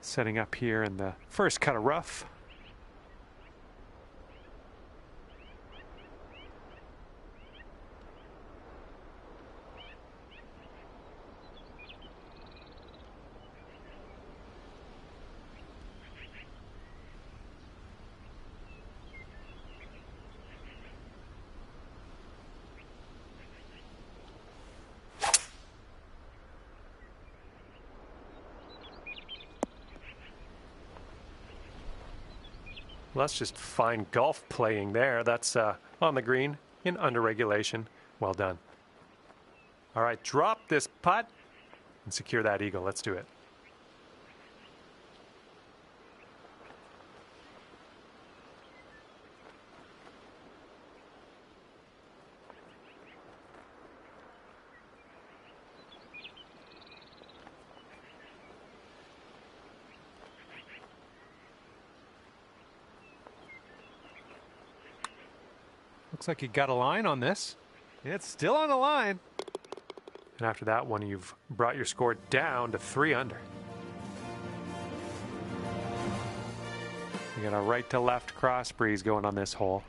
Setting up here in the first cut of rough. Well, that's just fine golf playing there. That's on the green in under regulation. Well done. All right, drop this putt and secure that eagle. Let's do it. Looks like you got a line on this. It's still on the line. And after that one, you've brought your score down to 3 under. You got a right to left cross breeze going on this hole.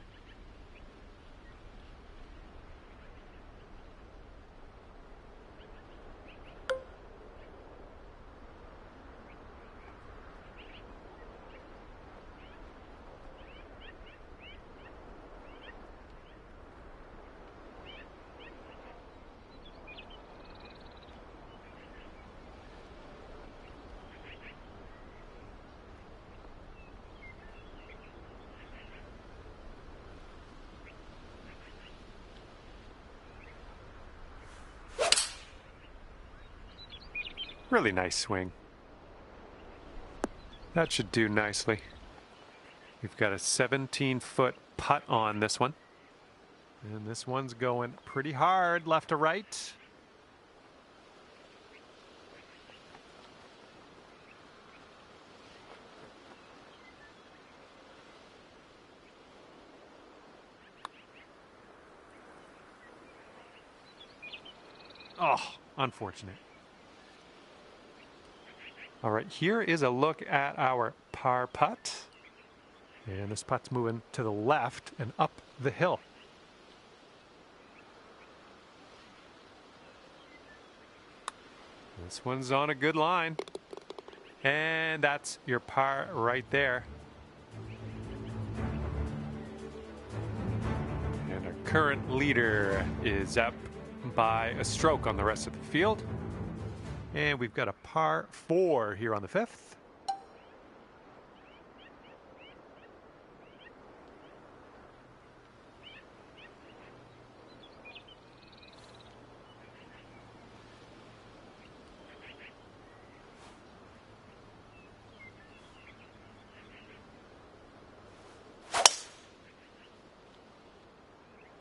Really nice swing. That should do nicely. We've got a 17-foot putt on this one. And this one's going pretty hard left to right. Oh, unfortunate. All right, here is a look at our par putt. And this putt's moving to the left and up the hill. This one's on a good line. And that's your par right there. And our current leader is up by a stroke on the rest of the field. And we've got a par 4 here on the 5th.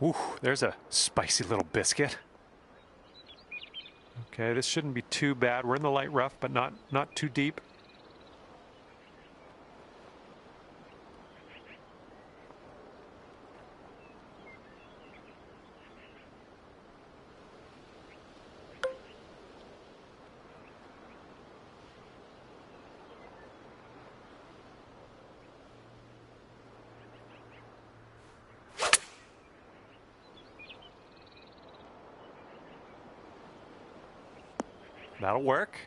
Ooh, there's a spicy little biscuit. Okay, this shouldn't be too bad. We're in the light rough, but not too deep. That'll work.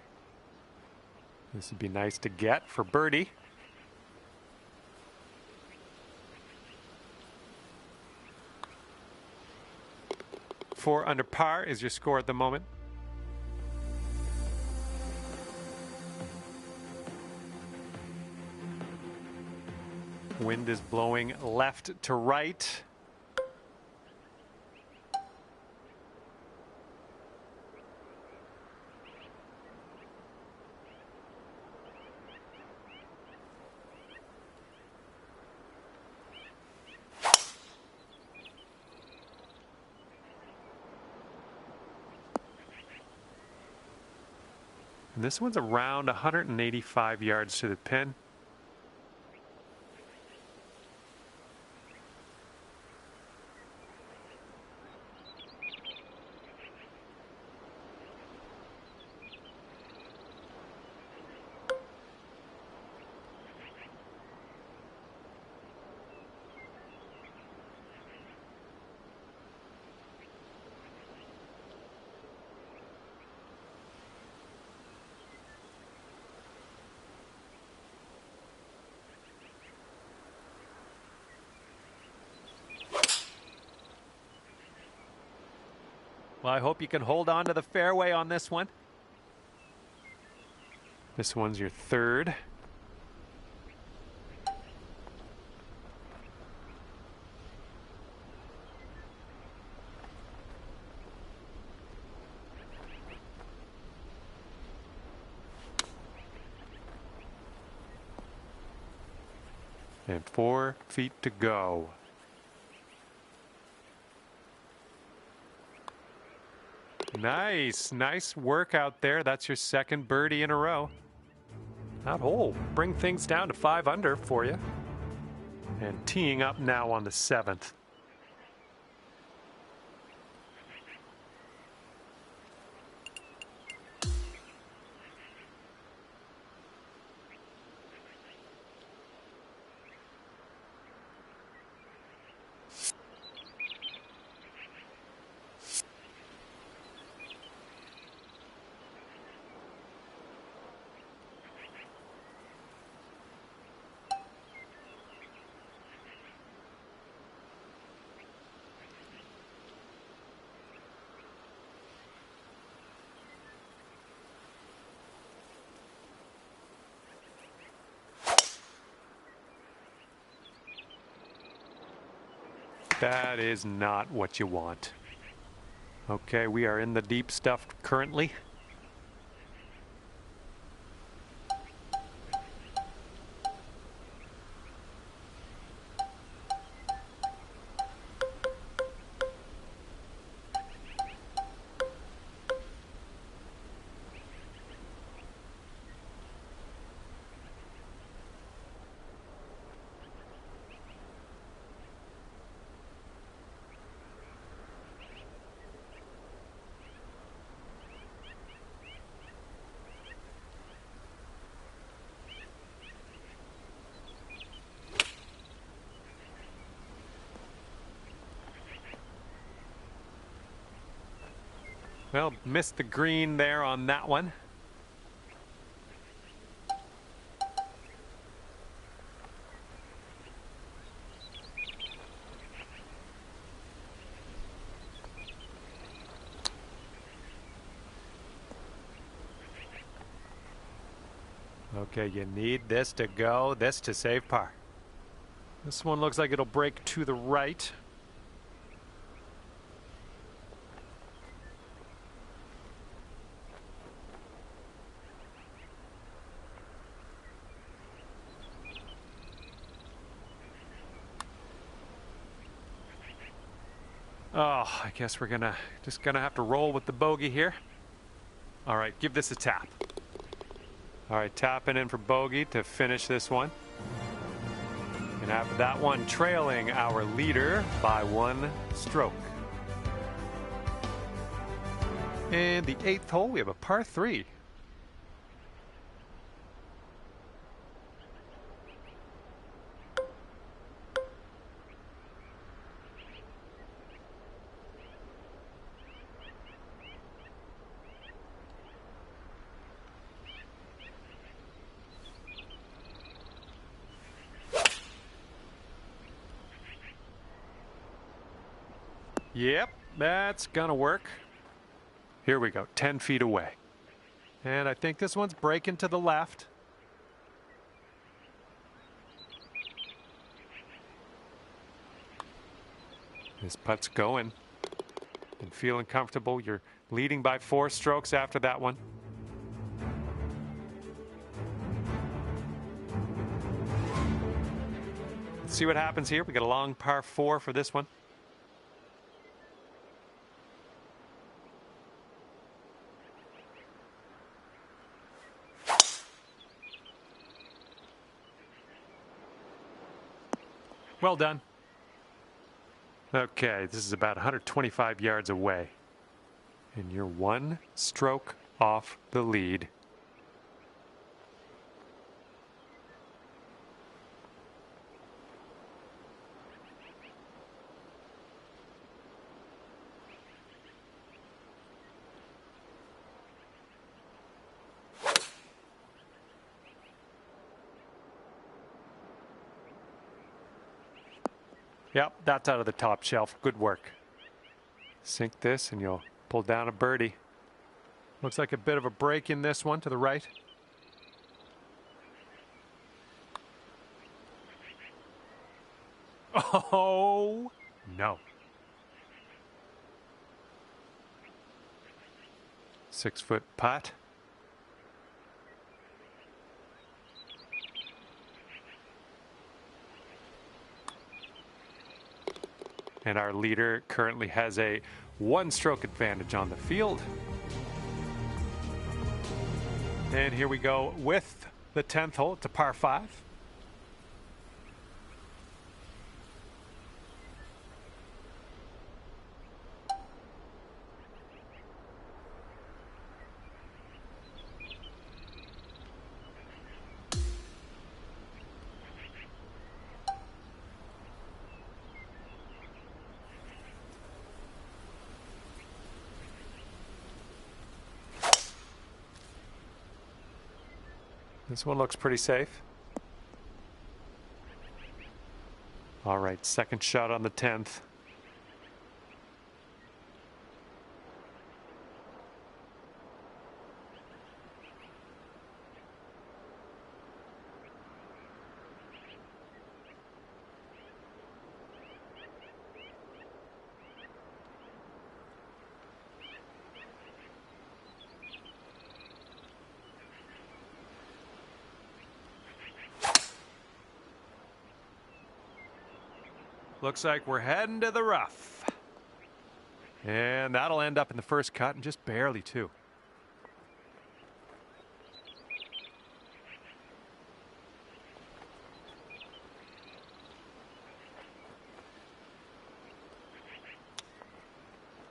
This would be nice to get for birdie. Four under par is your score at the moment. Wind is blowing left to right. And this one's around 185 yards to the pin. Well, I hope you can hold on to the fairway on this one. This one's your third. And 4 feet to go. Nice work out there. That's your second birdie in a row. That hole bring things down to 5 under for you. And teeing up now on the 7th. That is not what you want. Okay, we are in the deep stuff currently. Well, missed the green there on that one. Okay, you need this to go, this to save par. This one looks like it'll break to the right. Oh, I guess we're just gonna have to roll with the bogey here. All right, give this a tap. All right, tapping in for bogey to finish this one. And after that one, trailing our leader by 1 stroke. And the 8th hole, we have a par 3. Yep, that's gonna work. Here we go, 10 feet away. And I think this one's breaking to the left. This putt's going. And feeling comfortable. You're leading by 4 strokes after that one. Let's see what happens here. We got a long par 4 for this one. Well done. Okay, this is about 125 yards away. And you're 1 stroke off the lead. Yep, that's out of the top shelf. Good work. Sink this and you'll Pulled down a birdie. Looks like a bit of a break in this one to the right. Oh, no. 6-foot putt. And our leader currently has a 1-stroke advantage on the field. And here we go with the 10th hole. It's a par 5. This one looks pretty safe. All right, second shot on the 10th. Looks like we're heading to the rough. And that'll end up in the first cut, and just barely too.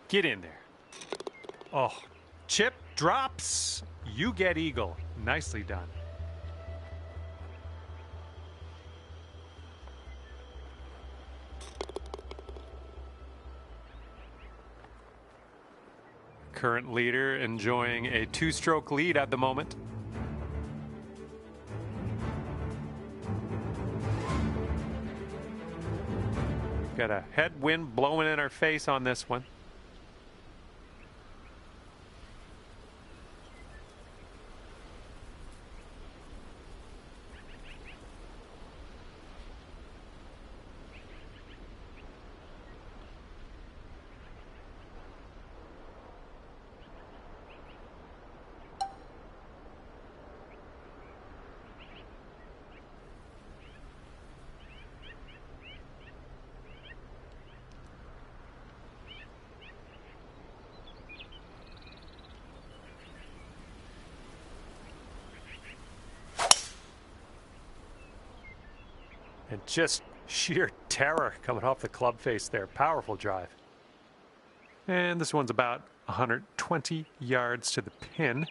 Get in there. Oh, chip drops. You get eagle. Nicely done. Current leader enjoying a 2-stroke lead at the moment. Got a headwind blowing in our face on this one. And just sheer terror coming off the club face there. Powerful drive. And this one's about 120 yards to the pin.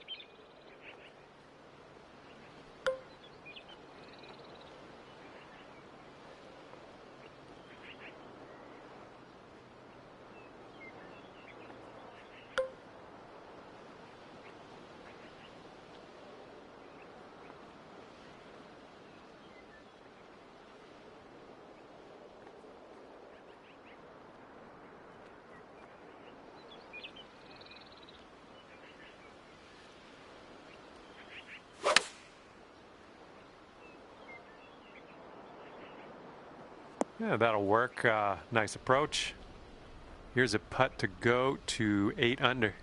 Yeah, that'll work. Nice approach. Here's a putt to go to 8 under.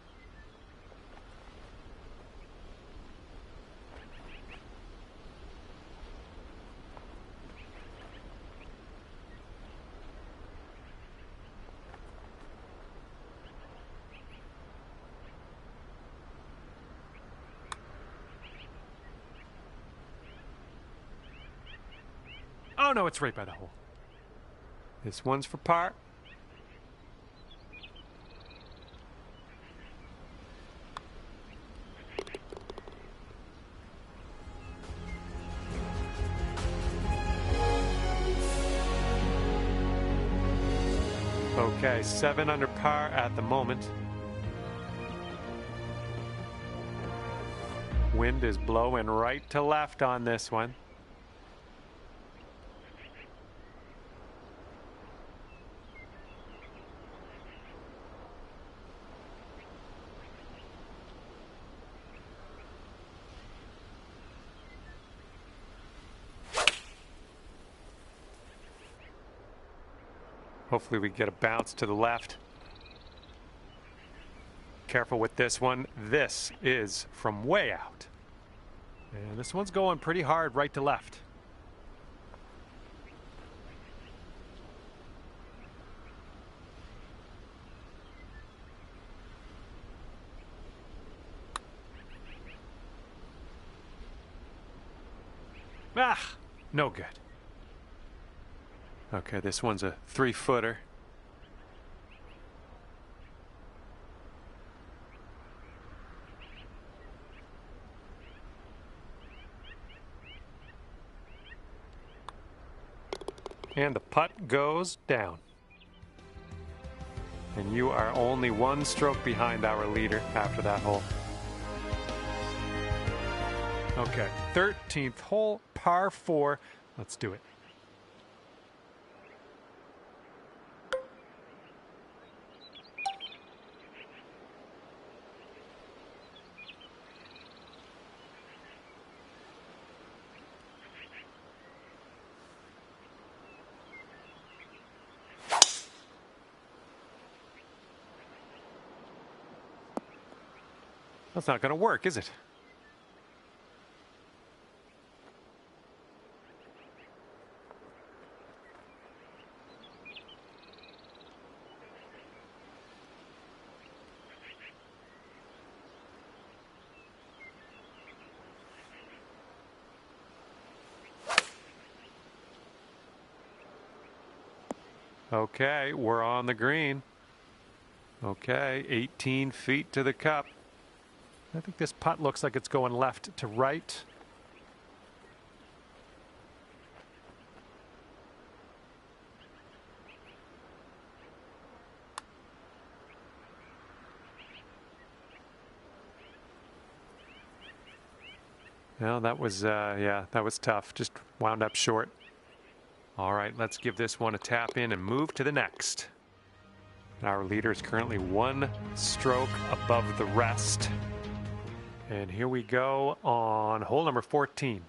Oh no, it's right by the hole. This one's for par. Okay, 7 under par at the moment. Wind is blowing right to left on this one. Hopefully we get a bounce to the left. Careful with this one. This is from way out. And this one's going pretty hard right to left. Ah, no good. Okay, this one's a 3-footer. And the putt goes down. And you are only 1 stroke behind our leader after that hole. Okay, 13th hole, par 4. Let's do it. That's not going to work, is it? Okay, we're on the green. Okay, 18 feet to the cup. I think this putt looks like it's going left to right. Well, that was, yeah, that was tough. Just wound up short. All right, let's give this one a tap in and move to the next. Our leader is currently 1 stroke above the rest. And here we go on hole number 14.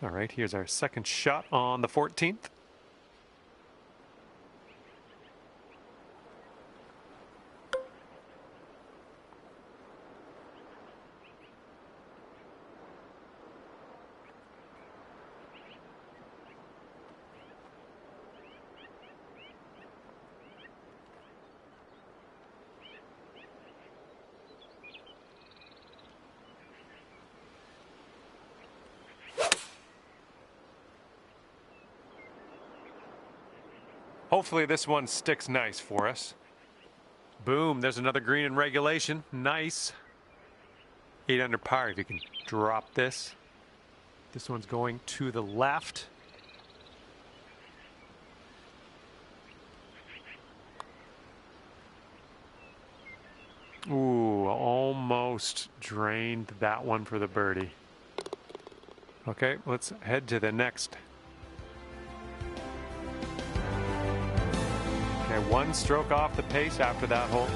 All right, here's our second shot on the 14th. Hopefully this one sticks nice for us. Boom, there's another green in regulation. Nice. 8 under par if you can drop this. This one's going to the left. Ooh, almost drained that one for the birdie. Okay, let's head to the next. Okay, 1 stroke off the pace after that hole.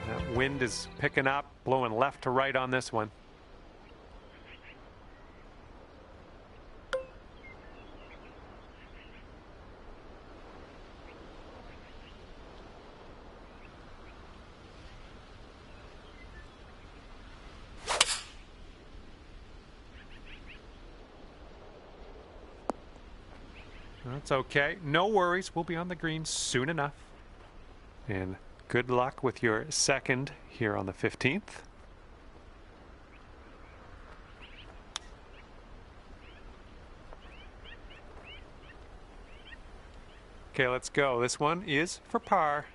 That wind is picking up, blowing left to right on this one. That's okay. No worries. We'll be on the green soon enough. And good luck with your second here on the 15th. Okay, let's go. This one is for par.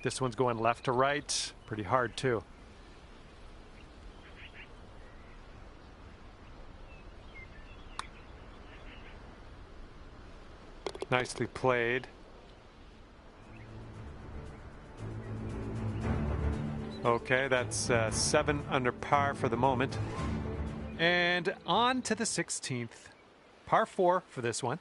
This one's going left to right. Pretty hard, too. Nicely played. Okay, that's 7 under par for the moment. And on to the 16th. Par 4 for this one.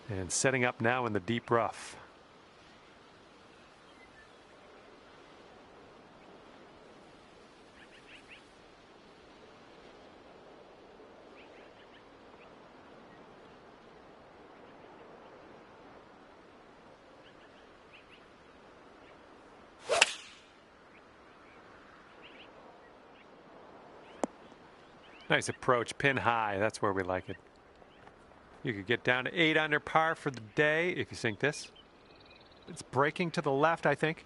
And setting up now in the deep rough. Nice approach, pin high. That's where we like it. You could get down to 8 under par for the day if you sink this. It's breaking to the left, I think.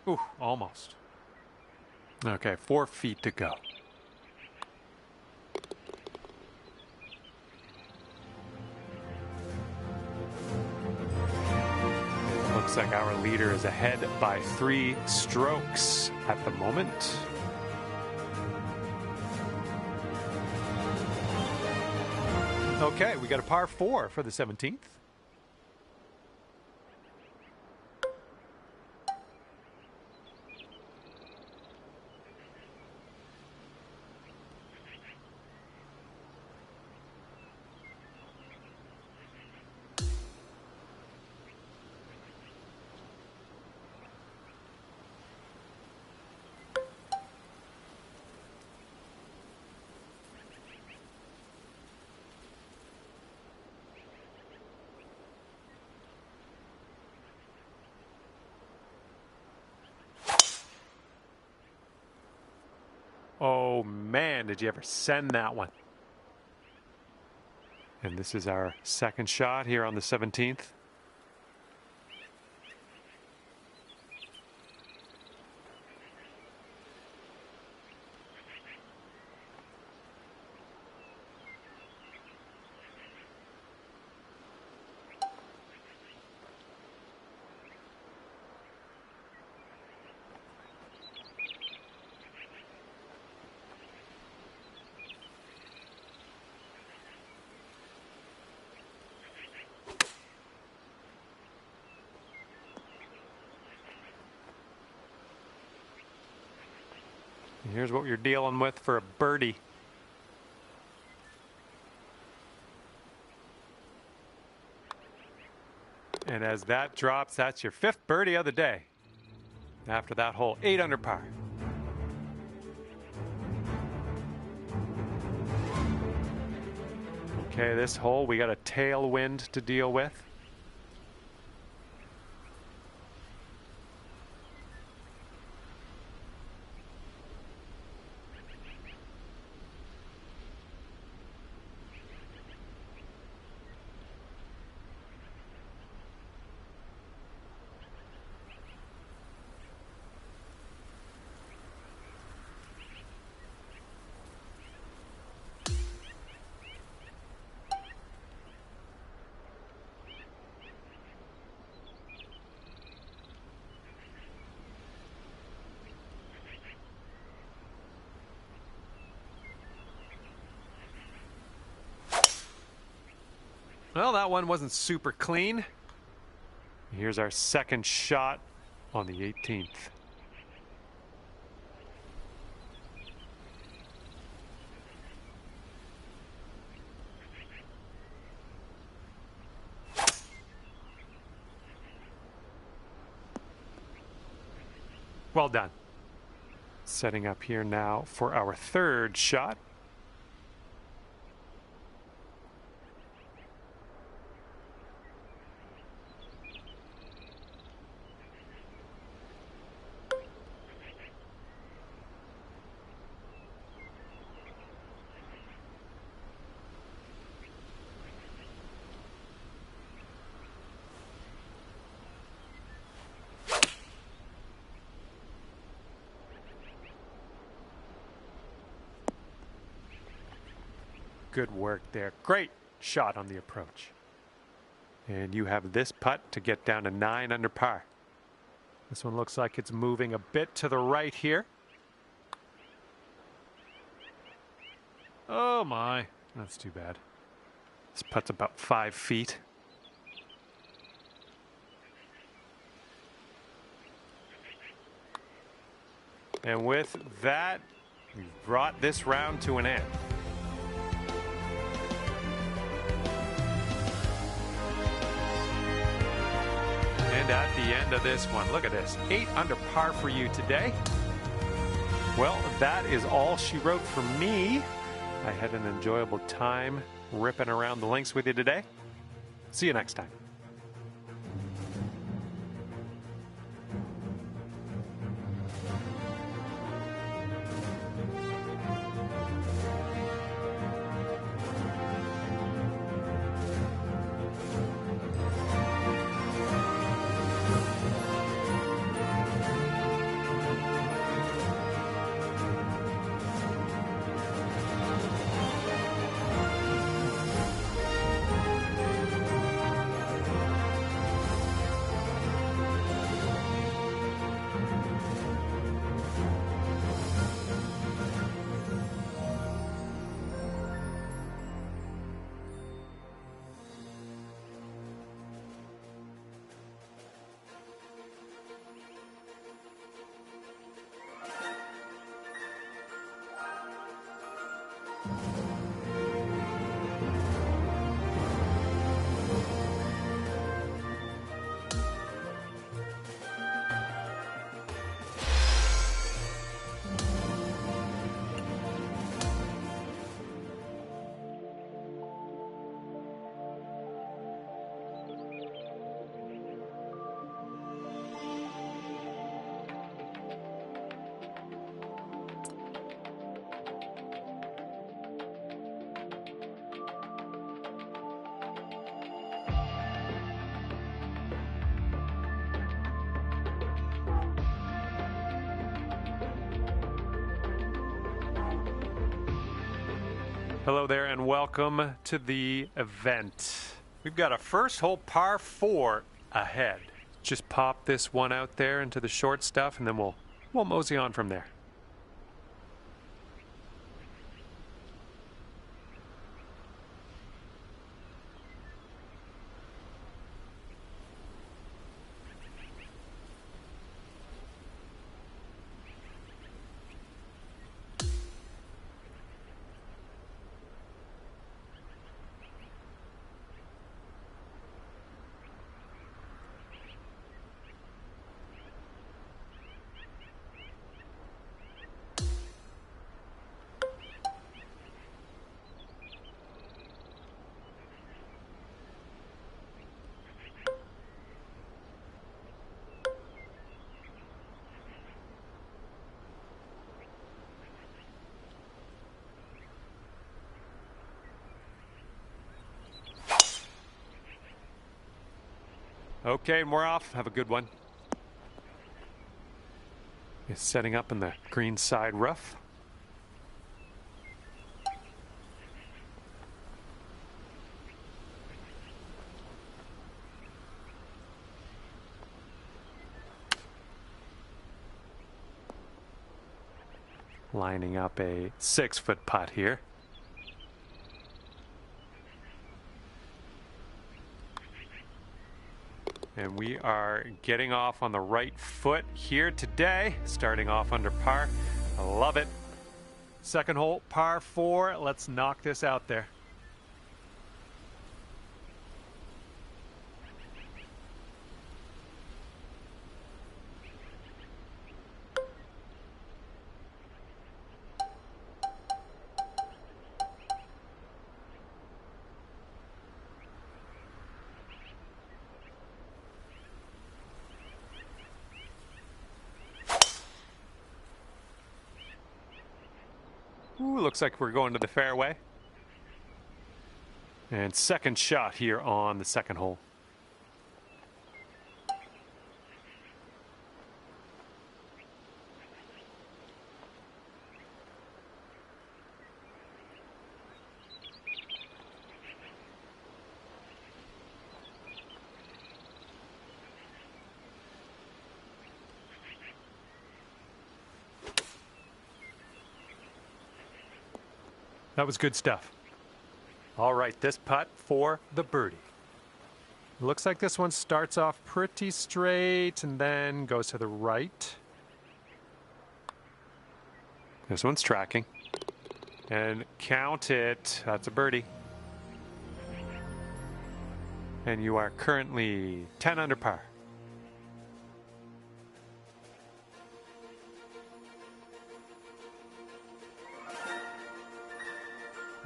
Ooh, almost. Okay, 4 feet to go. Looks like our leader is ahead by 3 strokes at the moment. Okay, we got a par 4 for the 17th. Oh man, did you ever send that one? And this is our second shot here on the 17th. Here's what you're dealing with for a birdie. And as that drops, that's your 5th birdie of the day. After that hole, 8 under par. Okay, this hole, we got a tailwind to deal with. Well, that one wasn't super clean. Here's our second shot on the 18th. Well done. Setting up here now for our third shot. Good work there. Great shot on the approach. And you have this putt to get down to 9 under par. This one looks like it's moving a bit to the right here. Oh my, that's too bad. This putt's about 5 feet. And with that, we've brought this round to an end. And at the end of this one, look at this, 8 under par for you today. Well, that is all she wrote for me. I had an enjoyable time ripping around the links with you today. See you next time. Hello there and welcome to the event. We've got a first hole par 4 ahead. Just pop this one out there into the short stuff and then we'll mosey on from there. Okay, and we're off. Have a good one. Is setting up in the green side rough. Lining up a 6-foot putt here. And we are getting off on the right foot here today, starting off under par. I love it. Second hole, par 4. Let's knock this out there. Ooh, looks like we're going to the fairway. And second shot here on the second hole. That was good stuff. All right, this putt for the birdie. Looks like this one starts off pretty straight and then goes to the right. This one's tracking. And count it. That's a birdie. And you are currently 10 under par.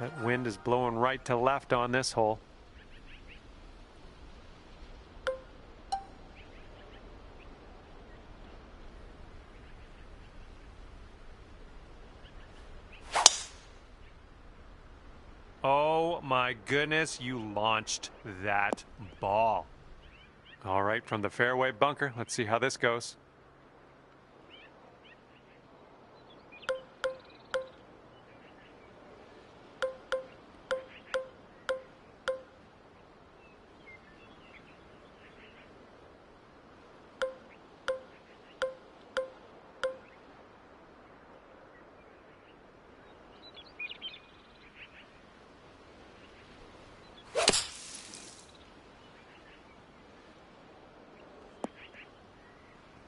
That wind is blowing right to left on this hole. Oh my goodness, you launched that ball. All right, from the fairway bunker, let's see how this goes.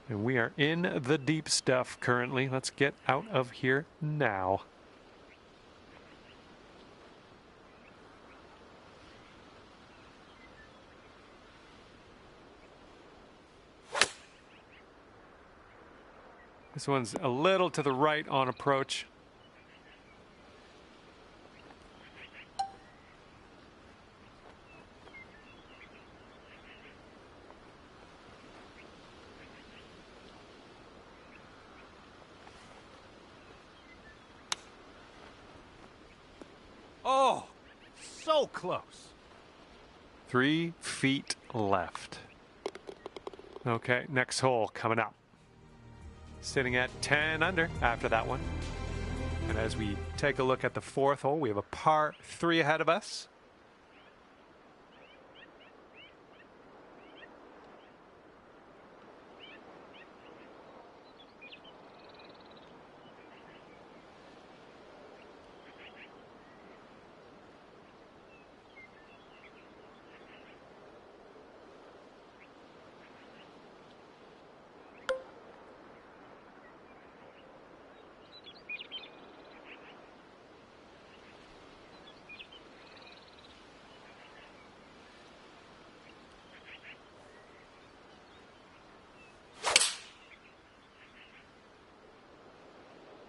And we are in the deep stuff currently. Let's get out of here now. This one's a little to the right on approach. Oh, so close. 3 feet left. Okay, next hole coming up. Sitting at 10 under after that one. And as we take a look at the fourth hole, we have a par 3 ahead of us.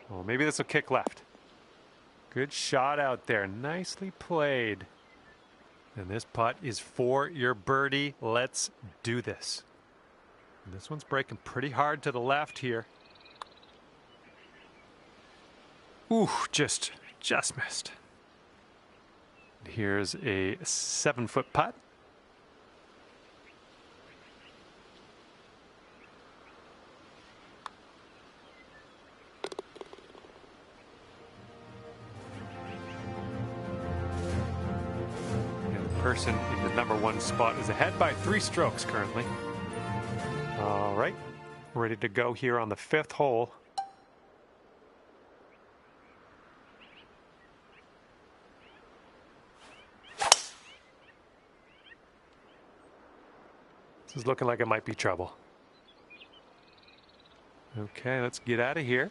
Well, maybe this will kick left. Good shot out there. Nicely played. And this putt is for your birdie. Let's do this. And this one's breaking pretty hard to the left here. Ooh, just missed. Here's a 7-foot putt. Person in the number 1 spot is ahead by 3 strokes currently. All right, ready to go here on the 5th hole. This is looking like it might be trouble. Okay, let's get out of here.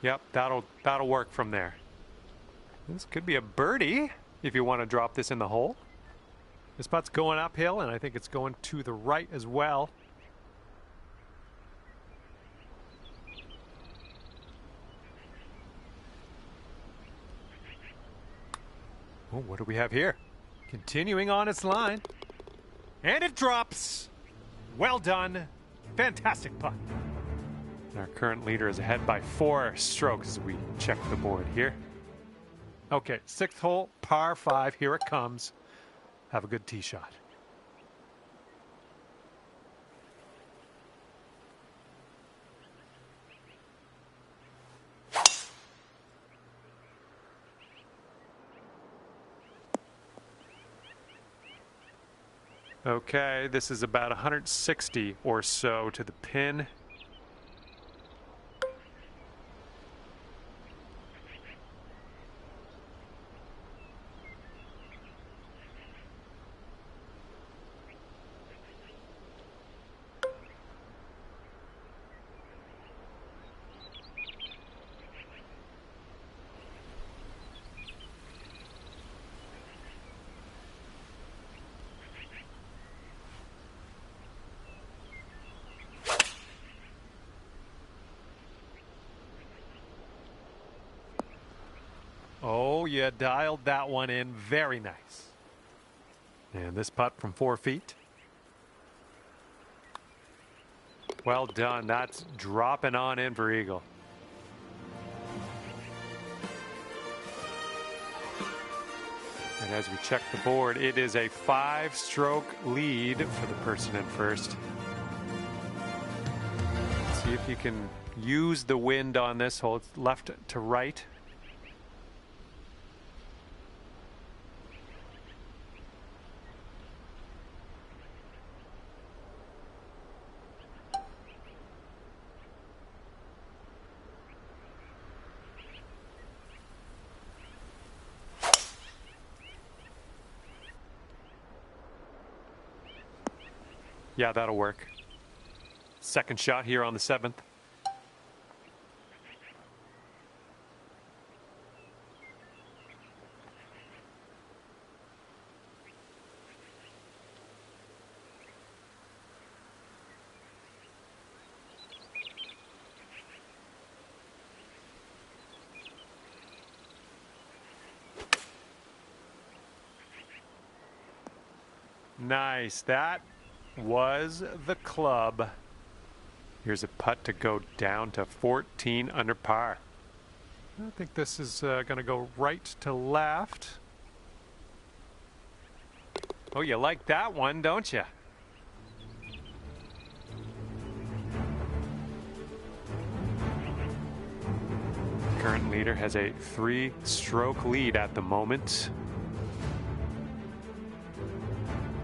Yep, that'll work from there. This could be a birdie. if you want to drop this in the hole. This putt's going uphill, and I think it's going to the right as well. Oh, what do we have here? Continuing on its line. And it drops. Well done. Fantastic putt. Our current leader is ahead by 4 strokes as we check the board here. Okay, 6th hole, par 5. Here it comes. Have a good tee shot. Okay, this is about 160 or so to the pin. Oh, you dialed that one in. Very nice. And this putt from 4 feet. Well done. That's dropping on in for eagle. And as we check the board, it is a 5-stroke lead for the person in first. Let's see if you can use the wind on this hole. It's left to right. Yeah, that'll work. Second shot here on the 7th. Nice. That was the club. Here's a putt to go down to 14 under par. I think this is going to go right to left. Oh, you like that one, don't you? Current leader has a 3-stroke lead at the moment.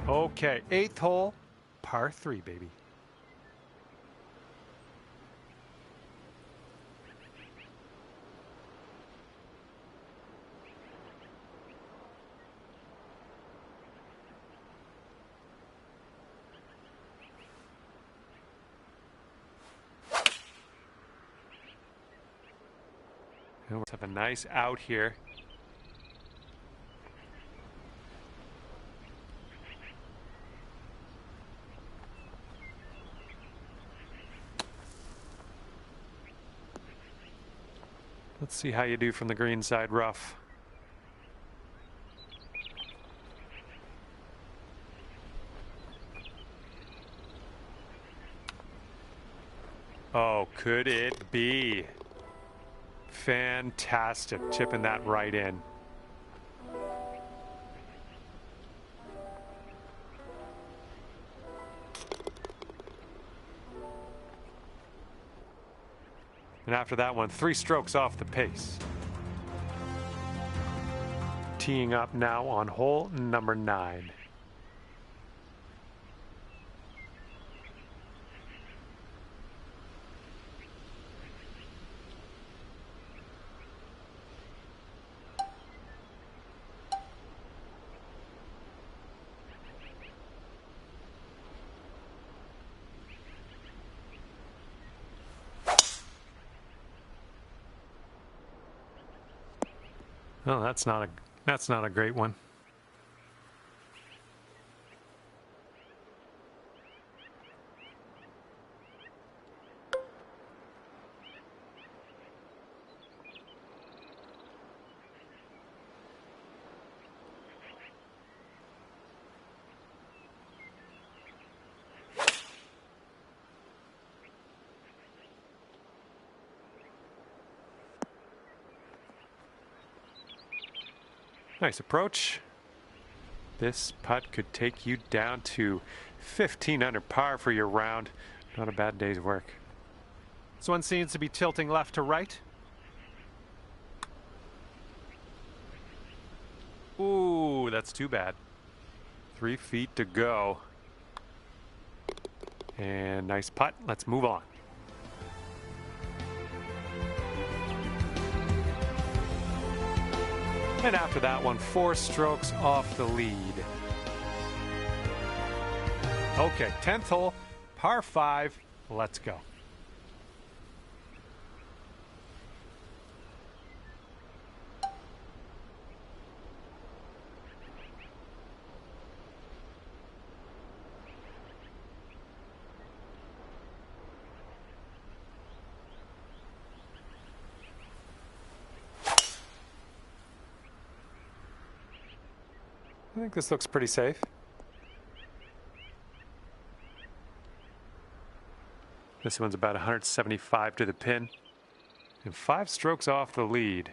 Okay, 8th hole, par 3, baby. And let's have a nice out here. Let's see how you do from the green side rough. Oh, could it be? Fantastic, chipping that right in. And after that one, 3 strokes off the pace. Teeing up now on hole number 9. Well, that's not That's not a great one. Nice approach. This putt could take you down to 15 under par for your round. Not a bad day's work. This one seems to be tilting left to right. Ooh, that's too bad. 3 feet to go. And nice putt. Let's move on. And after that one, 4 strokes off the lead. Okay, 10th hole, par 5. Let's go. I think this looks pretty safe. This one's about 175 to the pin and 5 strokes off the lead.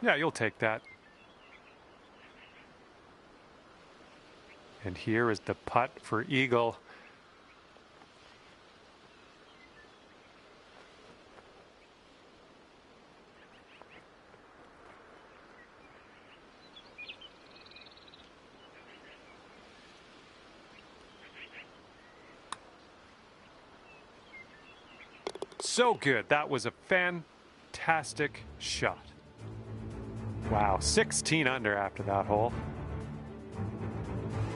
Yeah, you'll take that. And here is the putt for eagle. So good. That was a fantastic shot. Wow, 16 under after that hole.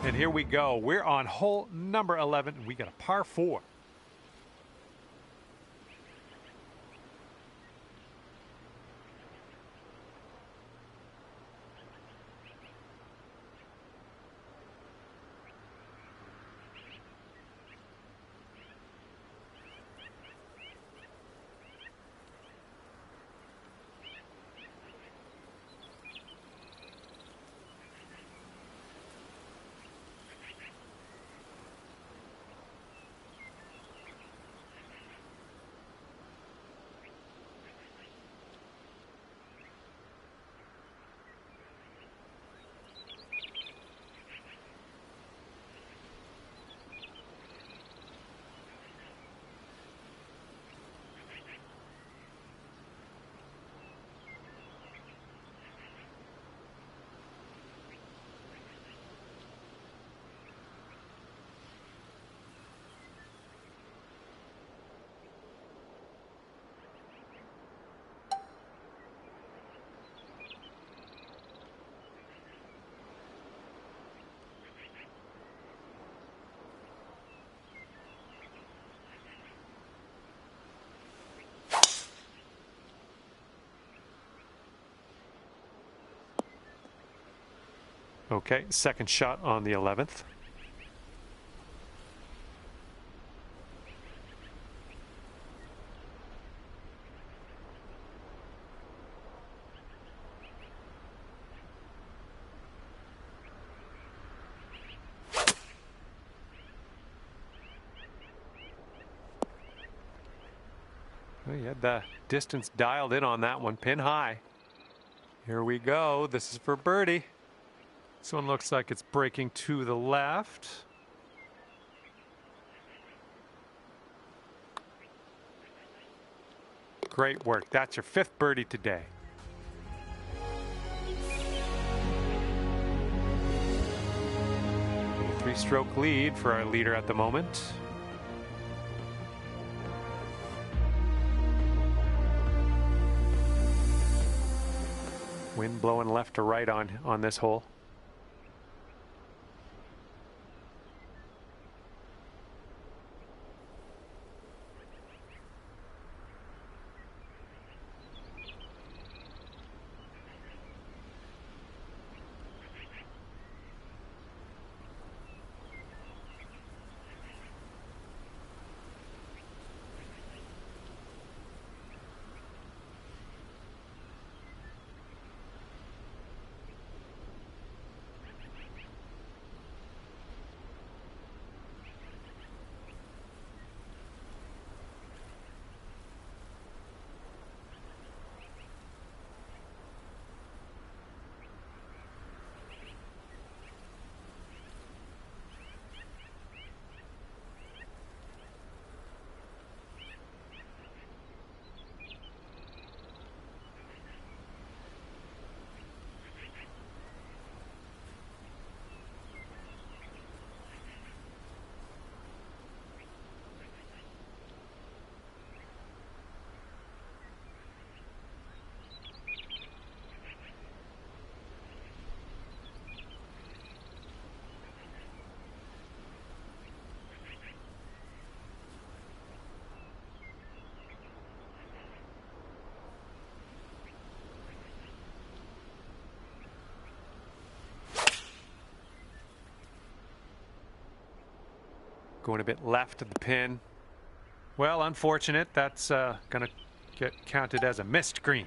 And here we go. We're on hole number 11. We got a par 4. Okay, second shot on the 11th. Well, you had the distance dialed in on that one, pin high. Here we go. This is for birdie. This one looks like it's breaking to the left. Great work. That's your 5th birdie today. A 3-stroke lead for our leader at the moment. Wind blowing left to right on this hole. Going a bit left of the pin. Well, unfortunate. That's going to get counted as a missed green.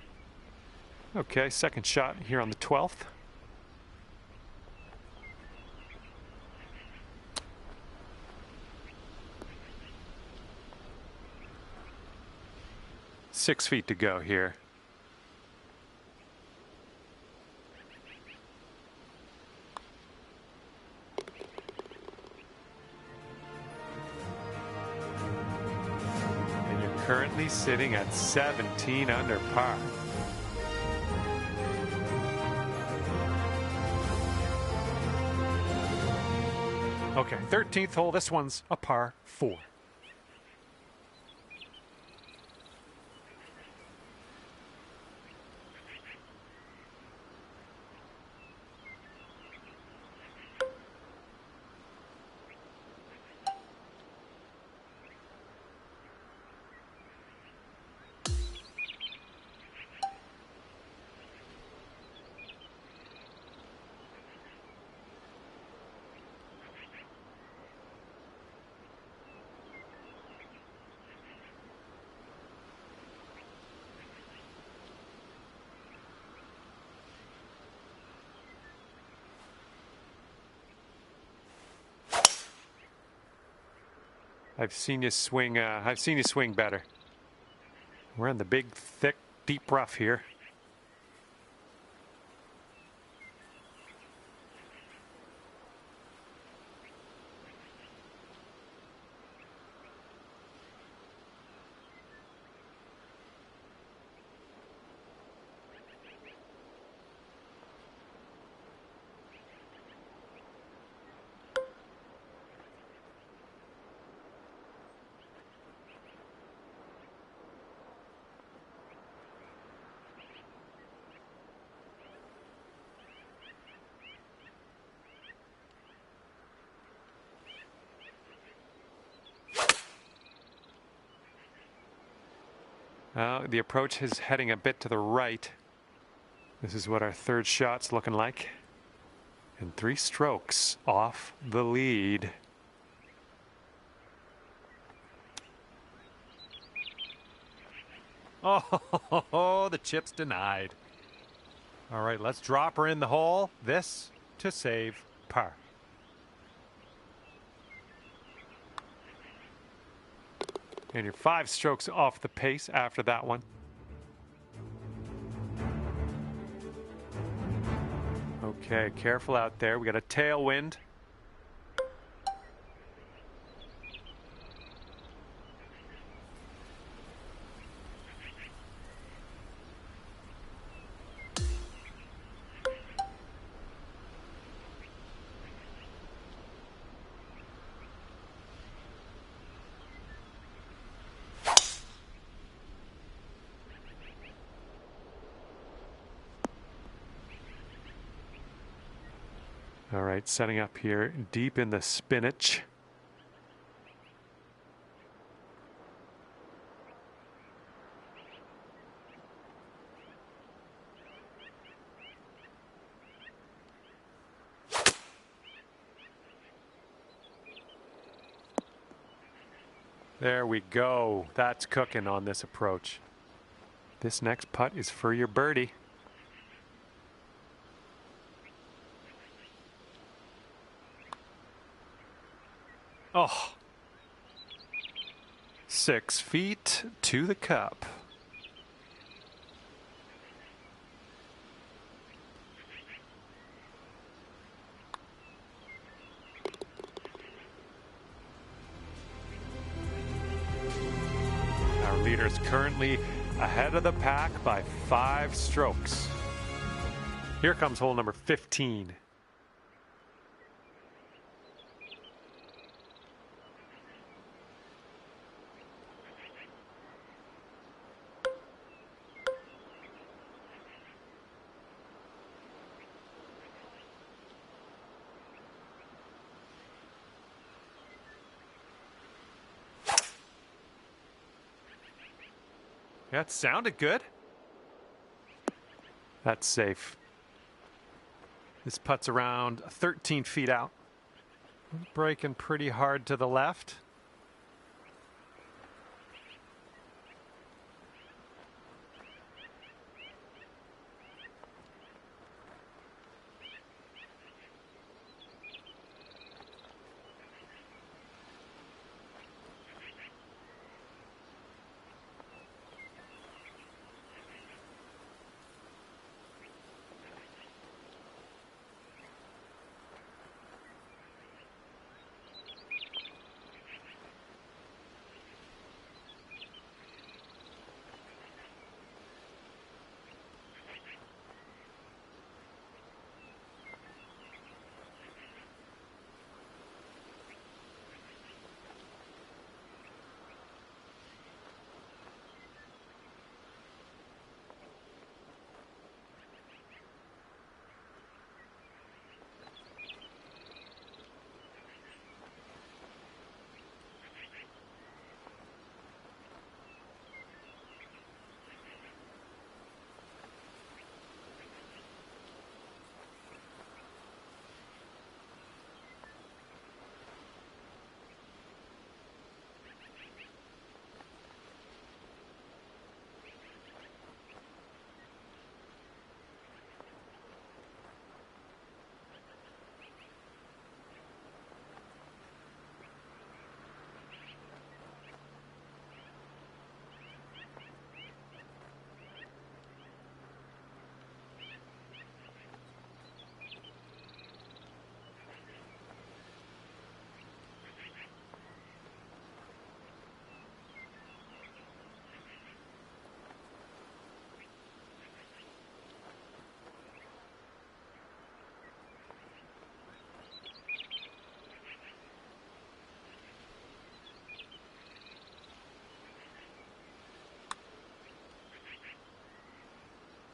Okay, second shot here on the 12th. Six feet to go here. Currently sitting at 17 under par. Okay, 13th hole. This one's a par 4. I've seen you swing. I've seen you swing better. We're in the big, thick, deep rough here. The approach is heading a bit to the right. This is what our third shot's looking like. And 3 strokes off the lead. Oh, the chip's denied. All right, let's drop her in the hole. This to save par. And you're 5 strokes off the pace after that one. Okay, careful out there. We got a tailwind. All right, setting up here deep in the spinach. There we go. That's cooking on this approach. This next putt is for your birdie. Oh, 6 feet to the cup. Our leader is currently ahead of the pack by 5 strokes. Here comes hole number 15. Yeah, it sounded good. That's safe. This putt's around 13 feet out. Breaking pretty hard to the left.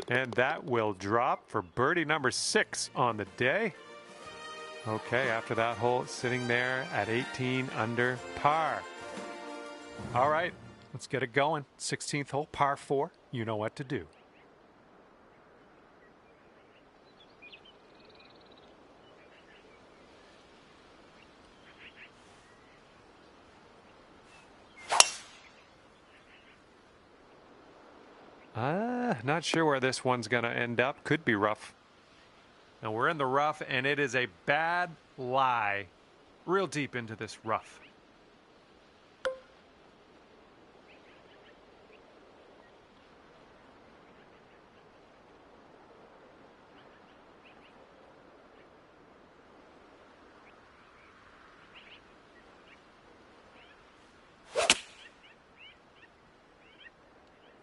And that will drop for birdie number 6 on the day. Okay, after that hole, it's sitting there at 18 under par. All right, let's get it going. 16th hole, par 4. You know what to do. Not sure where this one's going to end up. Could be rough. Now we're in the rough, and it is a bad lie. Real deep into this rough.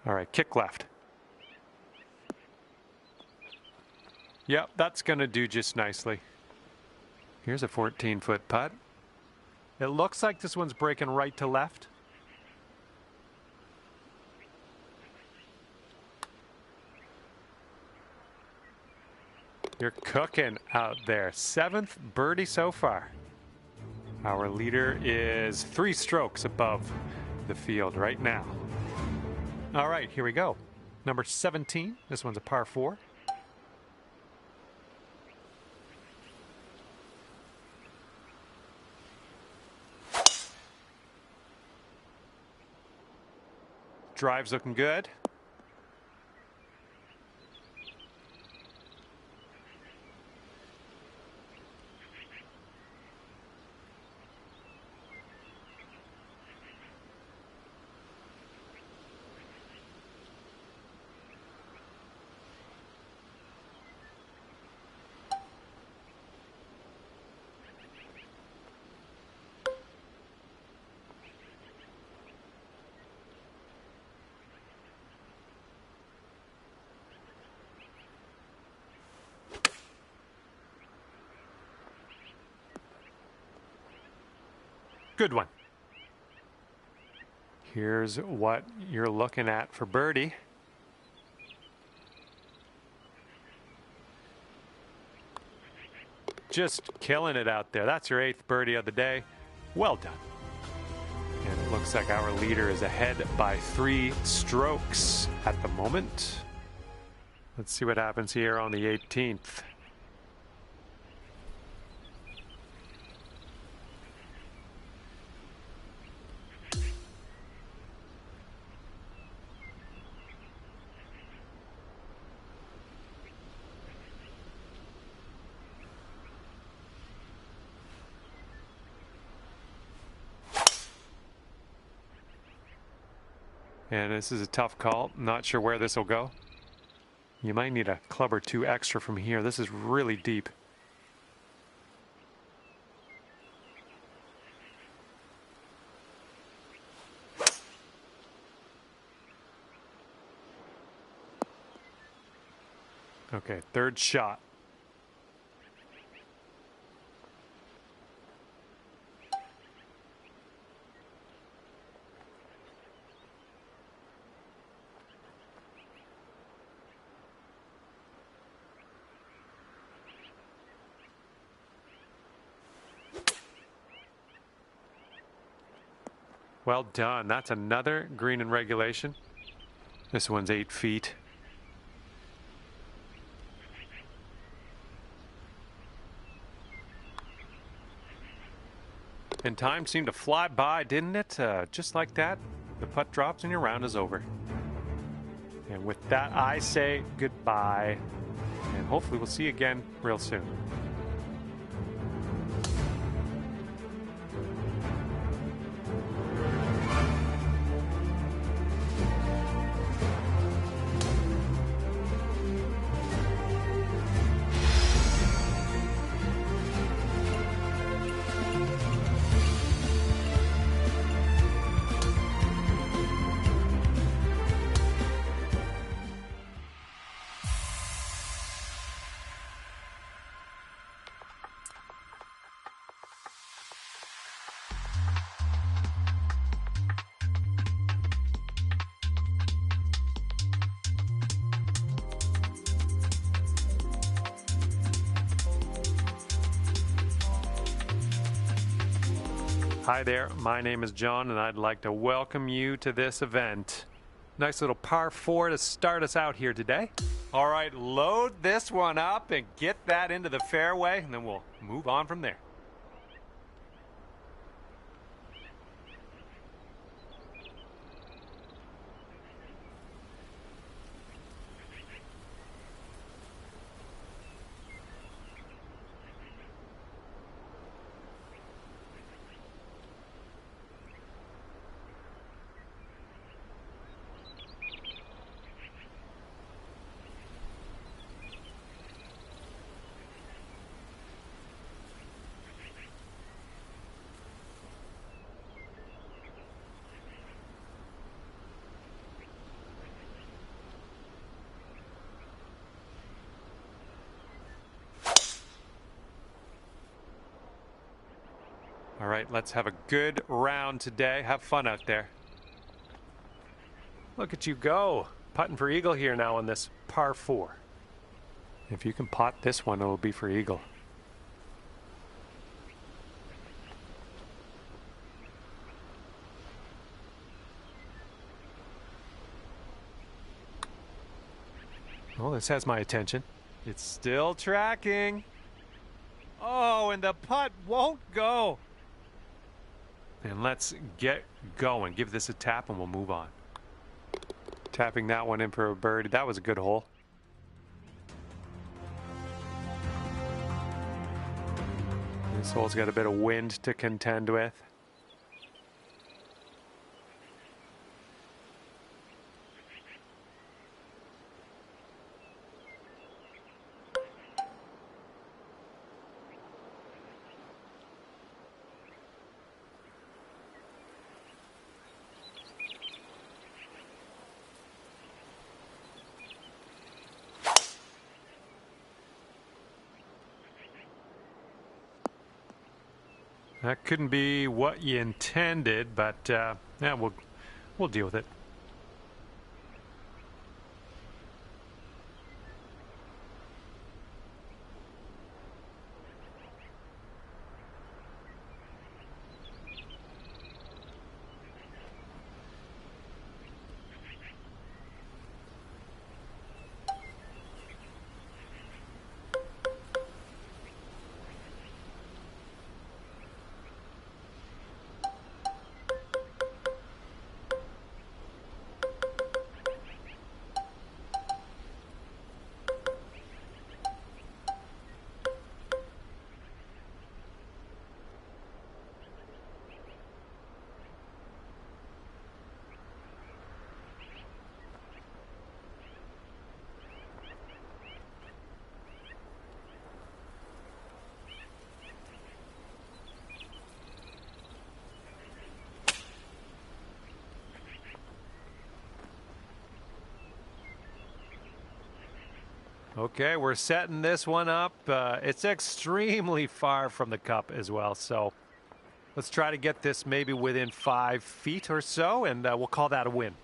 All right, kick left. Yep, that's going to do just nicely. Here's a 14-foot putt. It looks like this one's breaking right to left. You're cooking out there. 7th birdie so far. Our leader is 3 strokes above the field right now. All right, here we go. Number 17. This one's a par 4. Drive's looking good. Good one. Here's what you're looking at for birdie. Just killing it out there. That's your 8th birdie of the day. Well done. And it looks like our leader is ahead by 3 strokes at the moment. Let's see what happens here on the 18th. And this is a tough call. Not sure where this will go. You might need a club or 2 extra from here. This is really deep. Okay, 3rd shot. Well done. That's another green in regulation. This one's 8 feet. And time seemed to fly by, didn't it? Just like that, the putt drops and your round is over. And with that, I say goodbye. And hopefully we'll see you again real soon. Hi there, my name is John and I'd like to welcome you to this event. Nice little par 4 to start us out here today. All right, load this one up and get that into the fairway and then we'll move on from there. All right, let's have a good round today. Have fun out there. Look at you go. Putting for eagle here now on this par 4. If you can pot this one, it'll be for eagle. Oh, this has my attention. It's still tracking. Oh, and the putt won't go. And let's get going. Give this a tap and we'll move on. Tapping that one in for a birdie. That was a good hole. This hole's got a bit of wind to contend with. That couldn't be what you intended, but yeah, we'll deal with it. Okay, we're setting this one up. It's extremely far from the cup as well, so let's try to get this maybe within 5 feet or so, and we'll call that a win.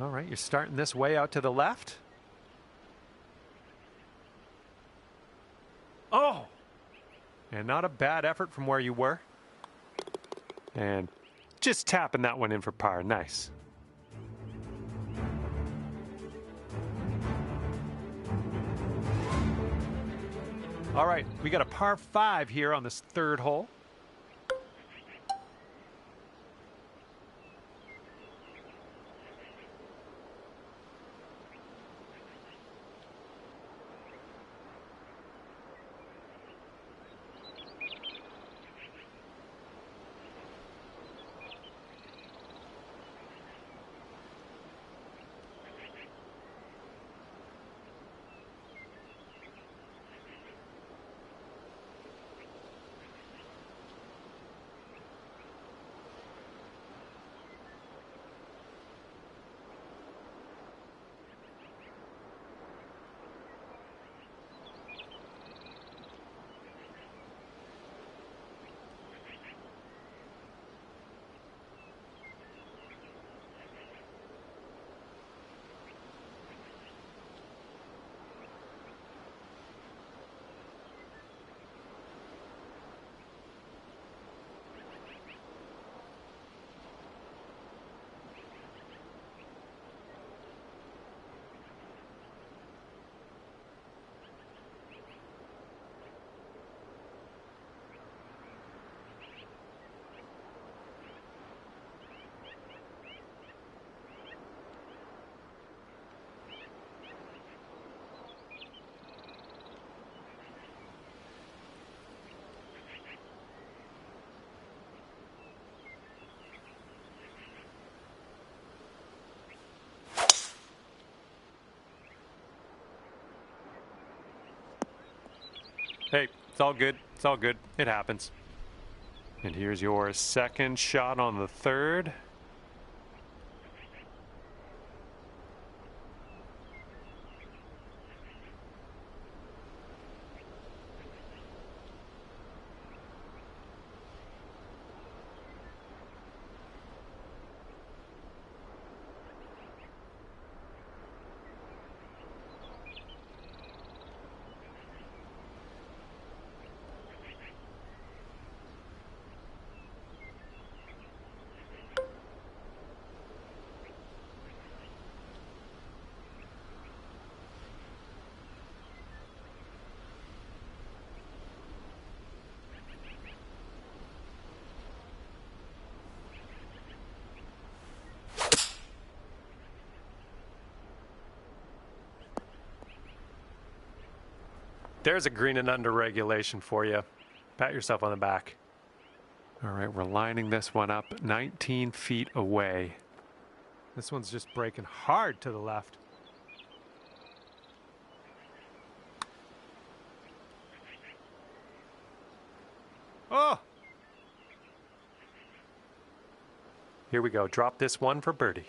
All right, you're starting this way out to the left. Oh! And not a bad effort from where you were. And just tapping that one in for par. Nice. All right, we got a par 5 here on this third hole. Hey, it's all good. It's all good. It happens. And here's your second shot on the third. There's a green and under regulation for you. Pat yourself on the back. All right, we're lining this one up 19 feet away. This one's just breaking hard to the left. Oh! Here we go. Drop this one for birdie.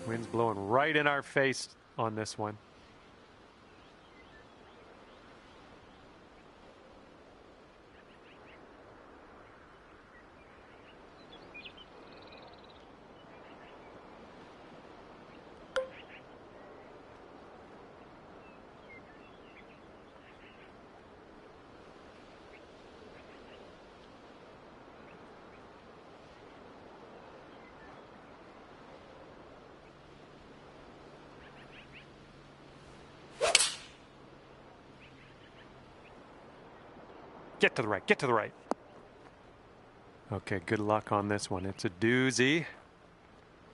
Wind's blowing right in our face on this one. Get to the right, get to the right. Okay, good luck on this one. It's a doozy.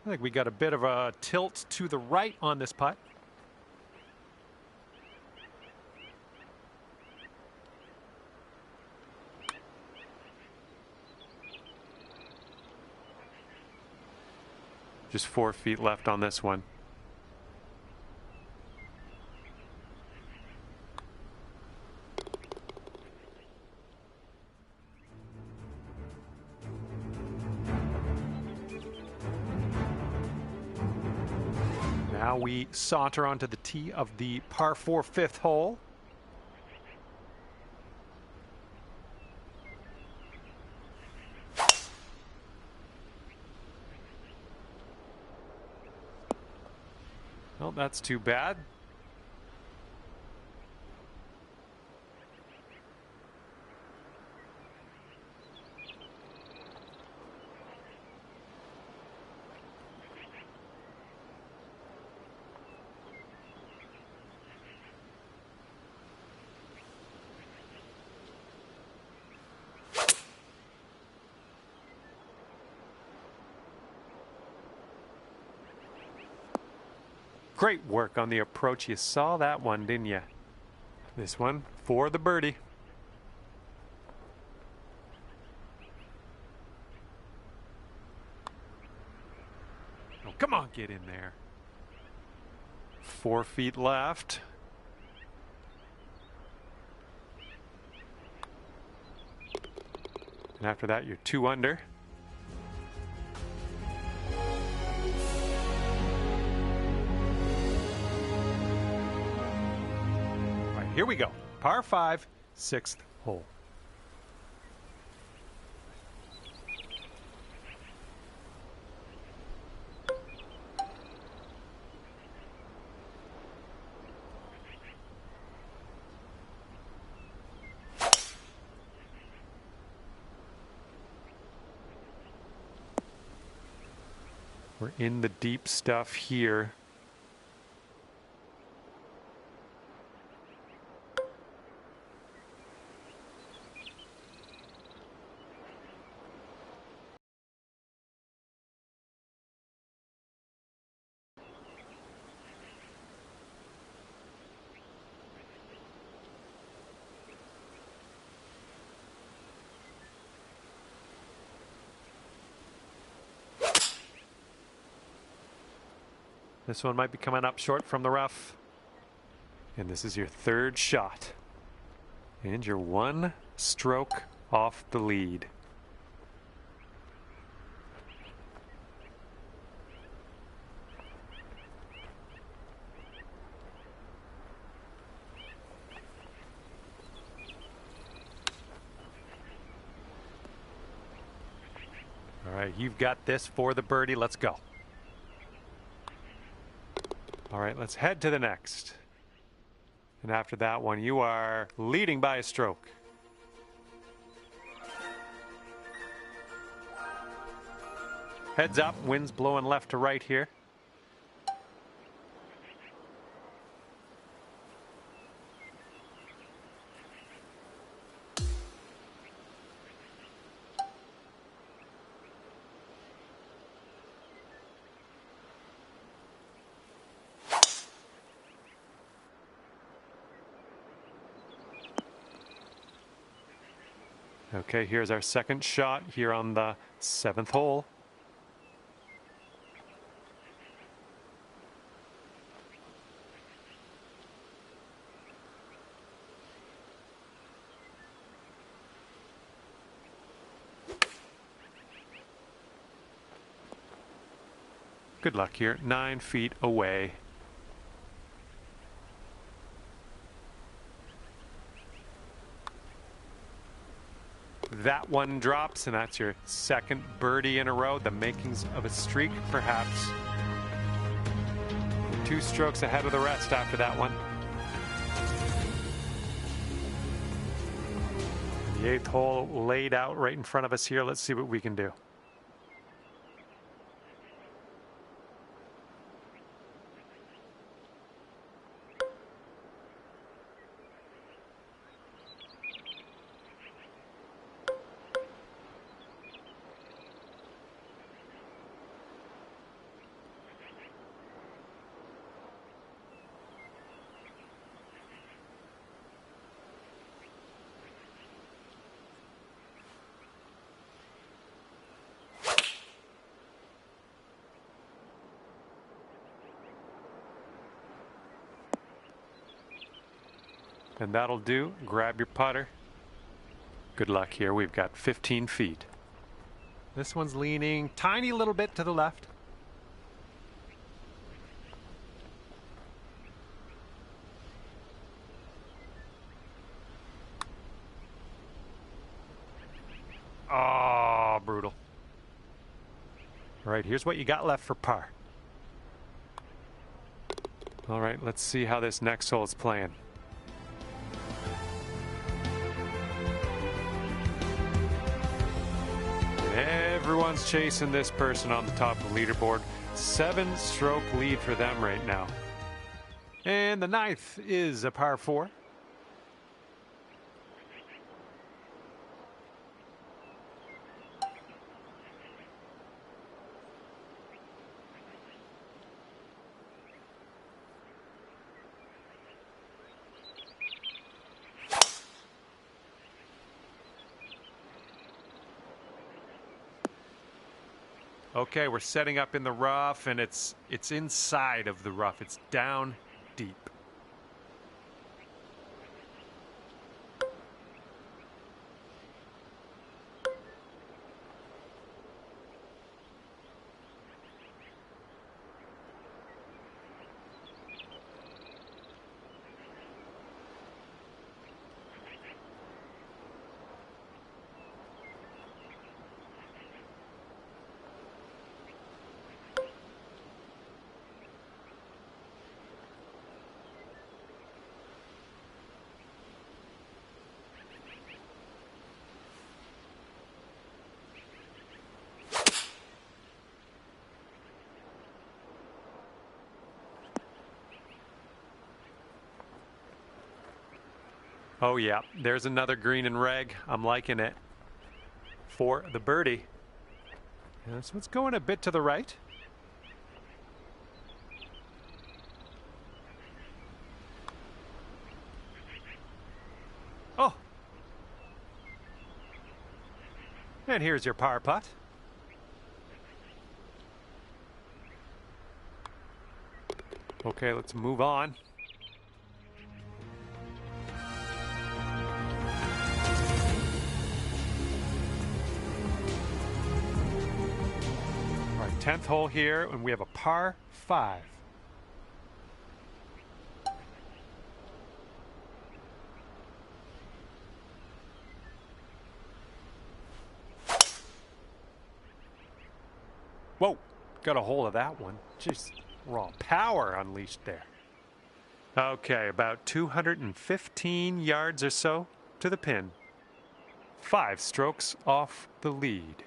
I think we got a bit of a tilt to the right on this putt. Just 4 feet left on this one. Now we saunter onto the tee of the par 4 fifth hole. Well, that's too bad. Great work on the approach. You saw that one, didn't you? This one for the birdie. Oh, come on, get in there. 4 feet left. And after that, you're 2 under. Here we go. Par 5, 6th hole. We're in the deep stuff here. This one might be coming up short from the rough. And this is your third shot. And you're one stroke off the lead. All right, you've got this for the birdie. Let's go. All right, let's head to the next. And after that one, you are leading by a stroke. Heads up, wind's blowing left to right here. Okay, here's our second shot here on the 7th hole. Good luck here, 9 feet away. That one drops, and that's your second birdie in a row. The makings of a streak, perhaps. 2 strokes ahead of the rest after that one. The 8th hole laid out right in front of us here. Let's see what we can do. And that'll do. Grab your putter. Good luck here. We've got 15 feet. This one's leaning tiny little bit to the left. Oh, brutal. All right, here's what you got left for par. All right, let's see how this next hole is playing. Everyone's chasing this person on the top of the leaderboard. 7-stroke lead for them right now. And the 9th is a par 4. Okay, we're setting up in the rough, and it's inside of the rough. It's down deep. Oh yeah, there's another green and reg. I'm liking it for the birdie. Yeah, so it's going a bit to the right. Oh. And here's your par putt. Okay, let's move on. All right, 10th hole here, and we have a par 5. Whoa, got a hold of that one. Jeez, raw power unleashed there. Okay, about 215 yards or so to the pin. 5 strokes off the lead.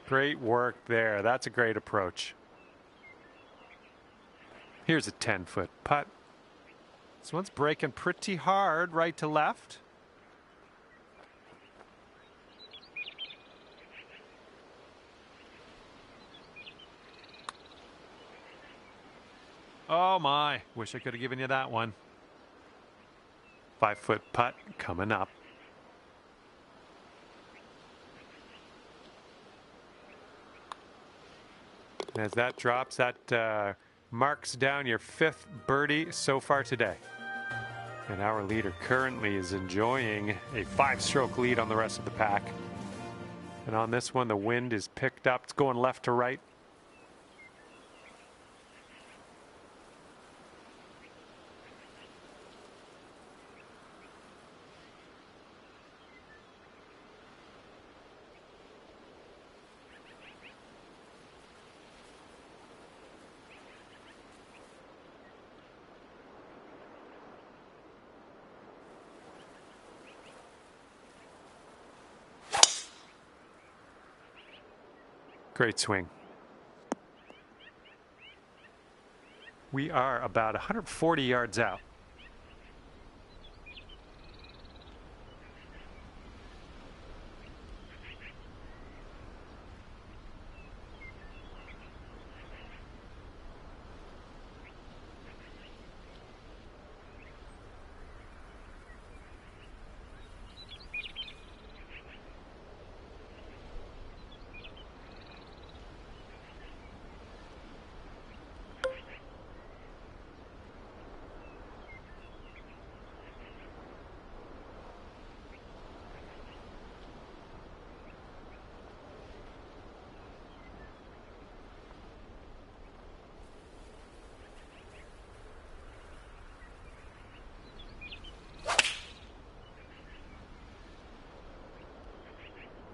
Great work there. That's a great approach. Here's a 10-foot putt. This one's breaking pretty hard right to left. Oh my, wish I could have given you that one. 5-foot putt coming up. As that drops, that marks down your 5th birdie so far today. And our leader currently is enjoying a 5-stroke lead on the rest of the pack. And on this one, the wind is picked up. It's going left to right. Great swing. We are about 140 yards out.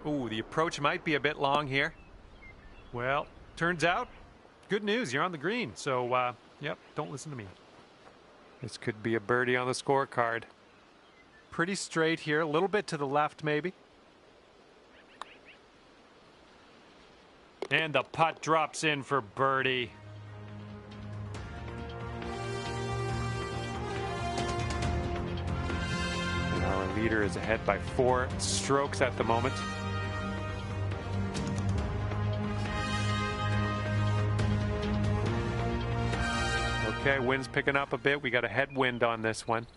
Ooh, the approach might be a bit long here. Well, turns out, good news, you're on the green. So, yep, don't listen to me. This could be a birdie on the scorecard. Pretty straight here, a little bit to the left maybe. And the putt drops in for birdie. And our leader is ahead by 4 strokes at the moment. Okay, wind's picking up a bit. We got a headwind on this one.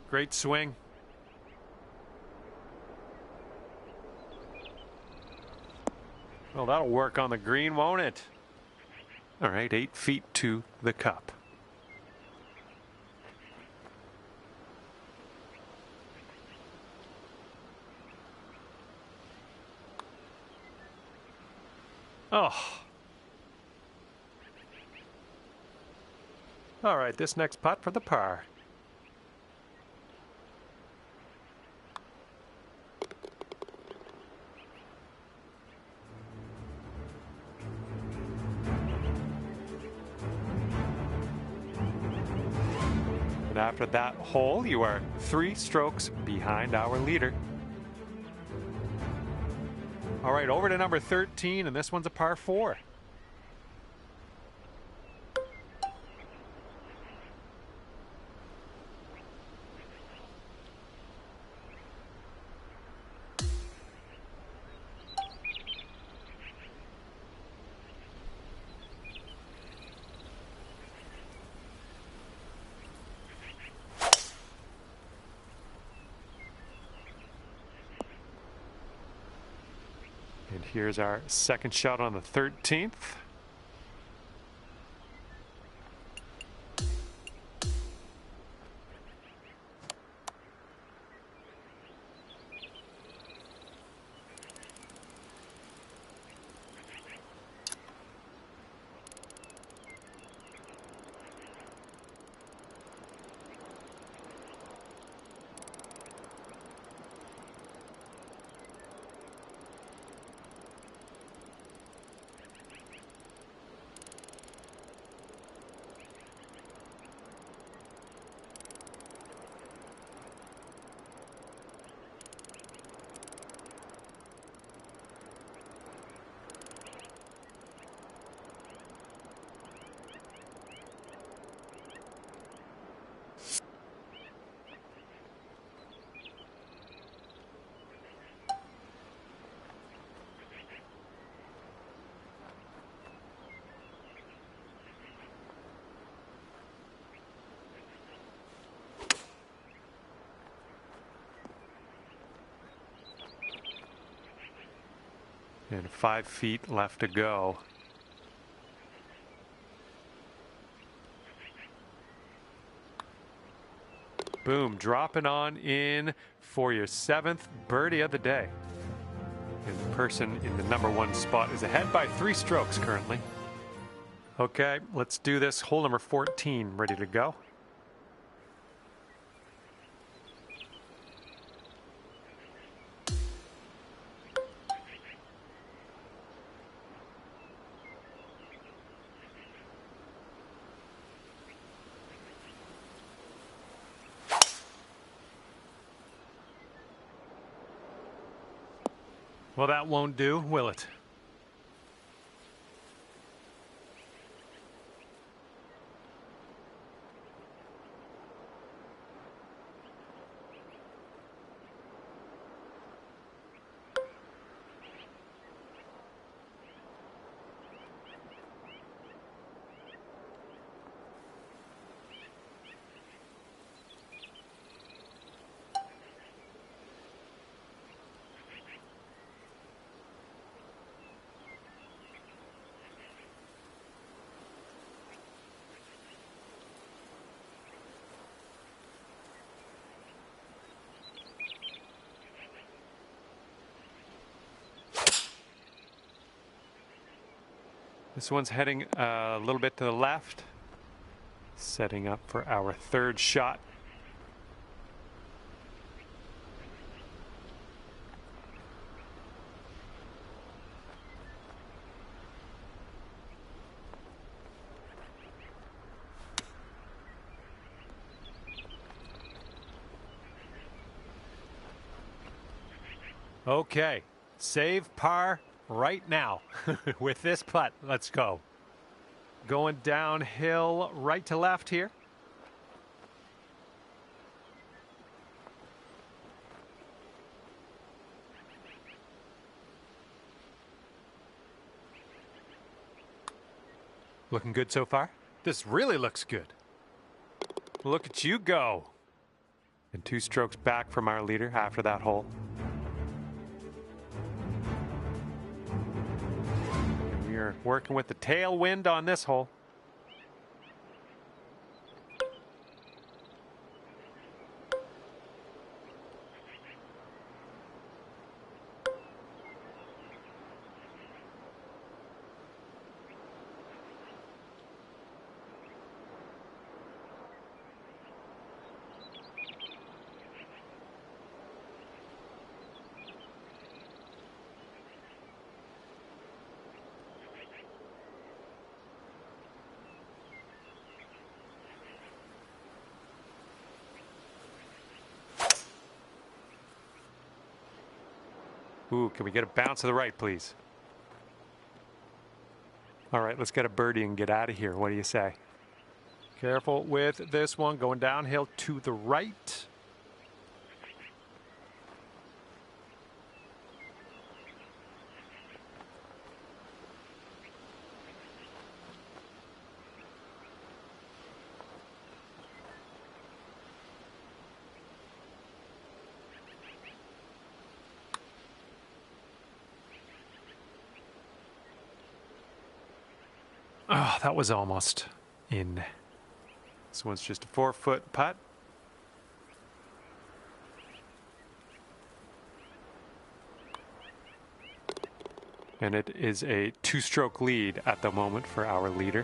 Great swing. Well, that'll work on the green, won't it? All right, 8 feet to the cup. Oh. All right, this next putt for the par. And after that hole, you are 3 strokes behind our leader. All right, over to number 13, and this one's a par 4. And here's our second shot on the 13th. And 5 feet left to go. Boom, dropping on in for your 7th birdie of the day. And the person in the number 1 spot is ahead by 3 strokes currently. Okay, let's do this. Hole number 14 ready to go. Well, that won't do, will it? This one's heading a little bit to the left, setting up for our 3rd shot. Okay, save par right now with this putt. Let's go. Going downhill right to left here. Looking good so far? This really looks good. Look at you go. And 2 strokes back from our leader after that hole. And we are working with the tailwind on this hole. Ooh, can we get a bounce to the right, please? All right, let's get a birdie and get out of here. What do you say? Careful with this one, going downhill to the right. Oh, that was almost in. This one's just a 4-foot putt. And it is a 2-stroke lead at the moment for our leader.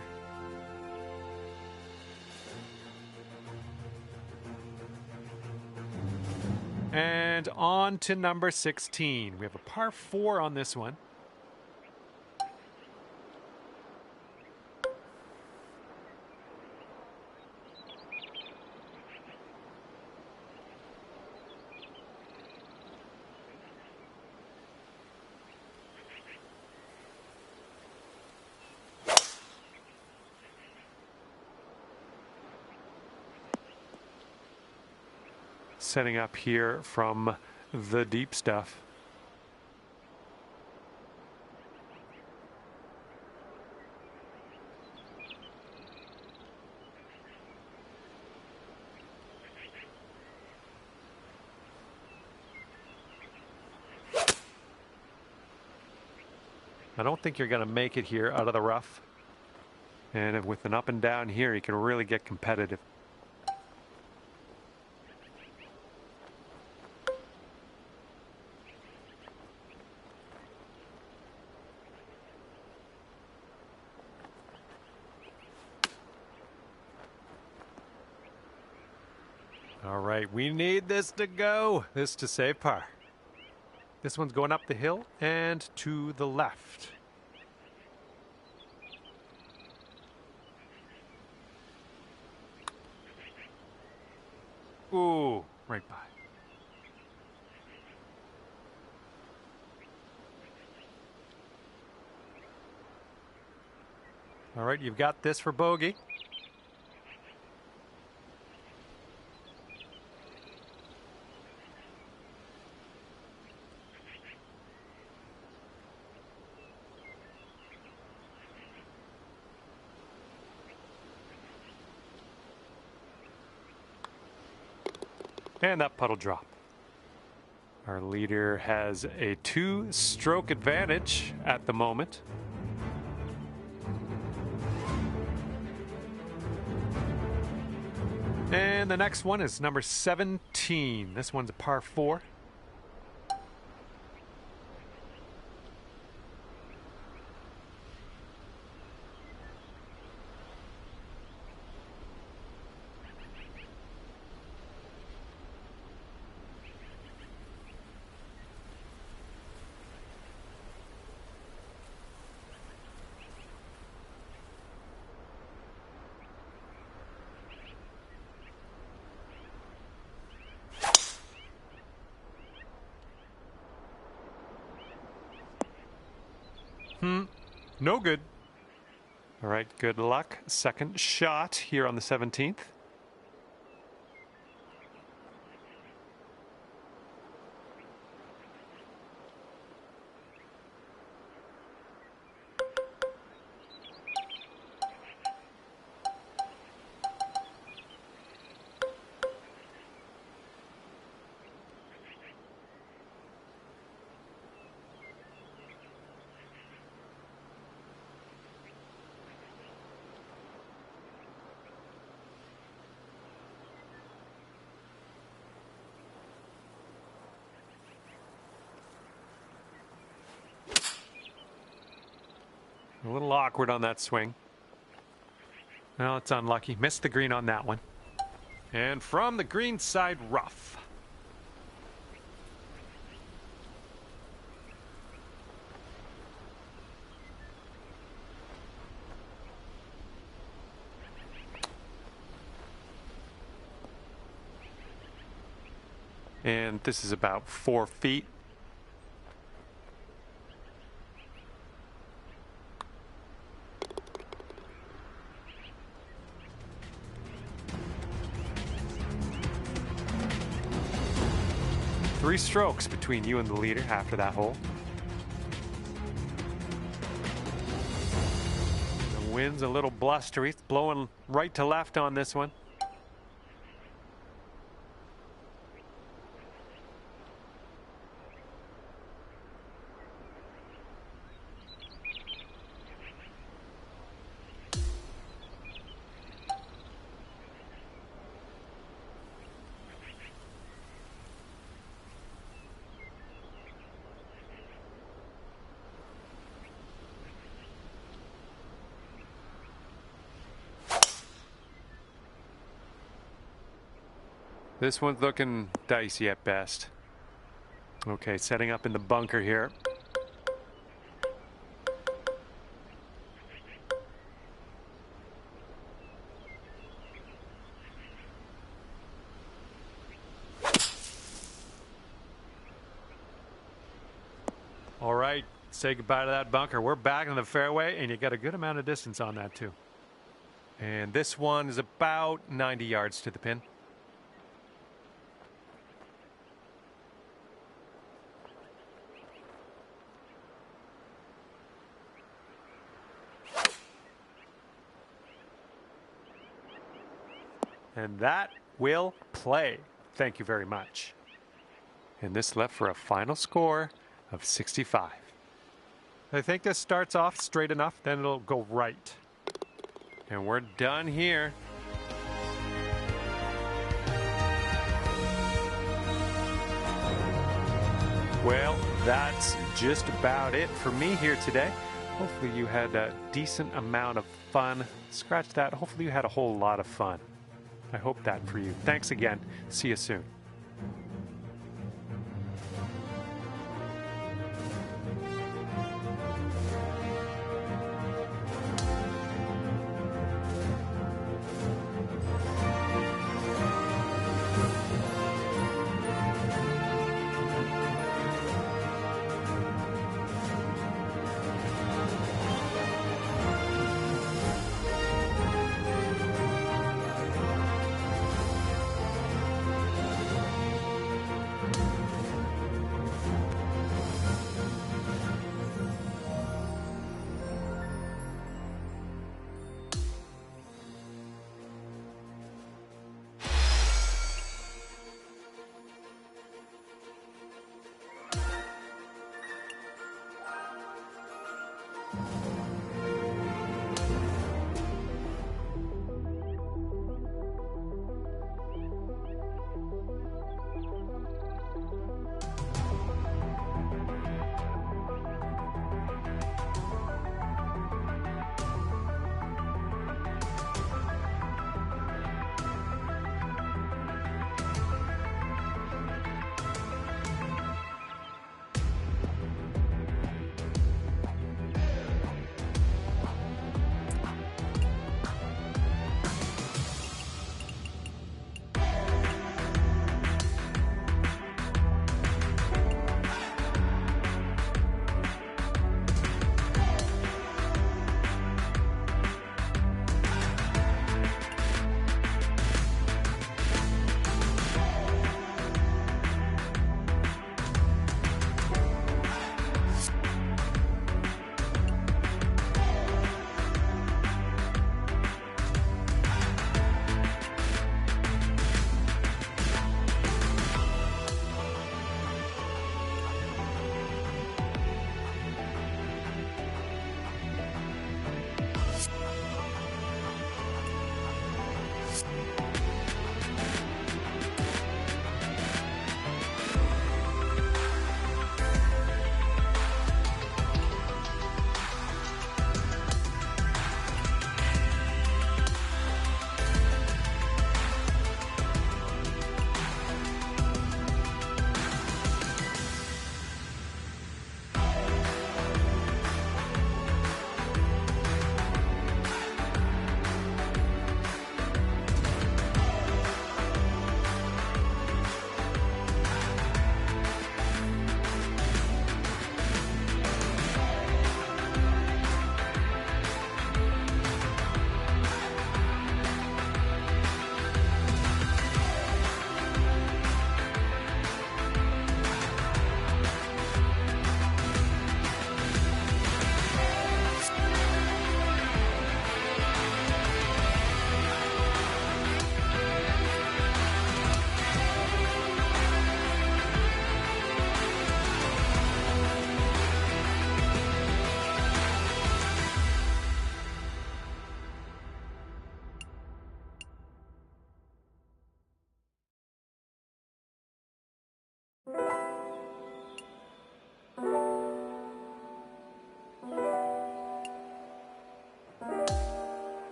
And on to number 16. We have a par 4 on this one. Setting up here from the deep stuff. I don't think you're going to make it here out of the rough. And with an up and down here, you can really get competitive. All right, we need this to go. This to save par. This one's going up the hill and to the left. Ooh, right by. All right, you've got this for bogey. And that putt will drop. Our leader has a 2-stroke advantage at the moment. And the next one is number 17. This one's a par 4. No good. All right, good luck. Second shot here on the 17th. A little awkward on that swing. Well, it's unlucky. Missed the green on that one. And from the green side rough. And this is about 4 feet. Three strokes between you and the leader after that hole. The wind's a little blustery. It's blowing right to left on this one. This one's looking dicey at best. Okay, setting up in the bunker here. All right, say goodbye to that bunker. We're back in the fairway, and you got a good amount of distance on that too. And this one is about 90 yards to the pin. And that will play. Thank you very much. And this left for a final score of 65. I think this starts off straight enough, then it'll go right. And we're done here. Well, that's just about it for me here today. Hopefully you had a decent amount of fun. Scratch that. Hopefully you had a whole lot of fun. I hope that for you. Thanks again. See you soon.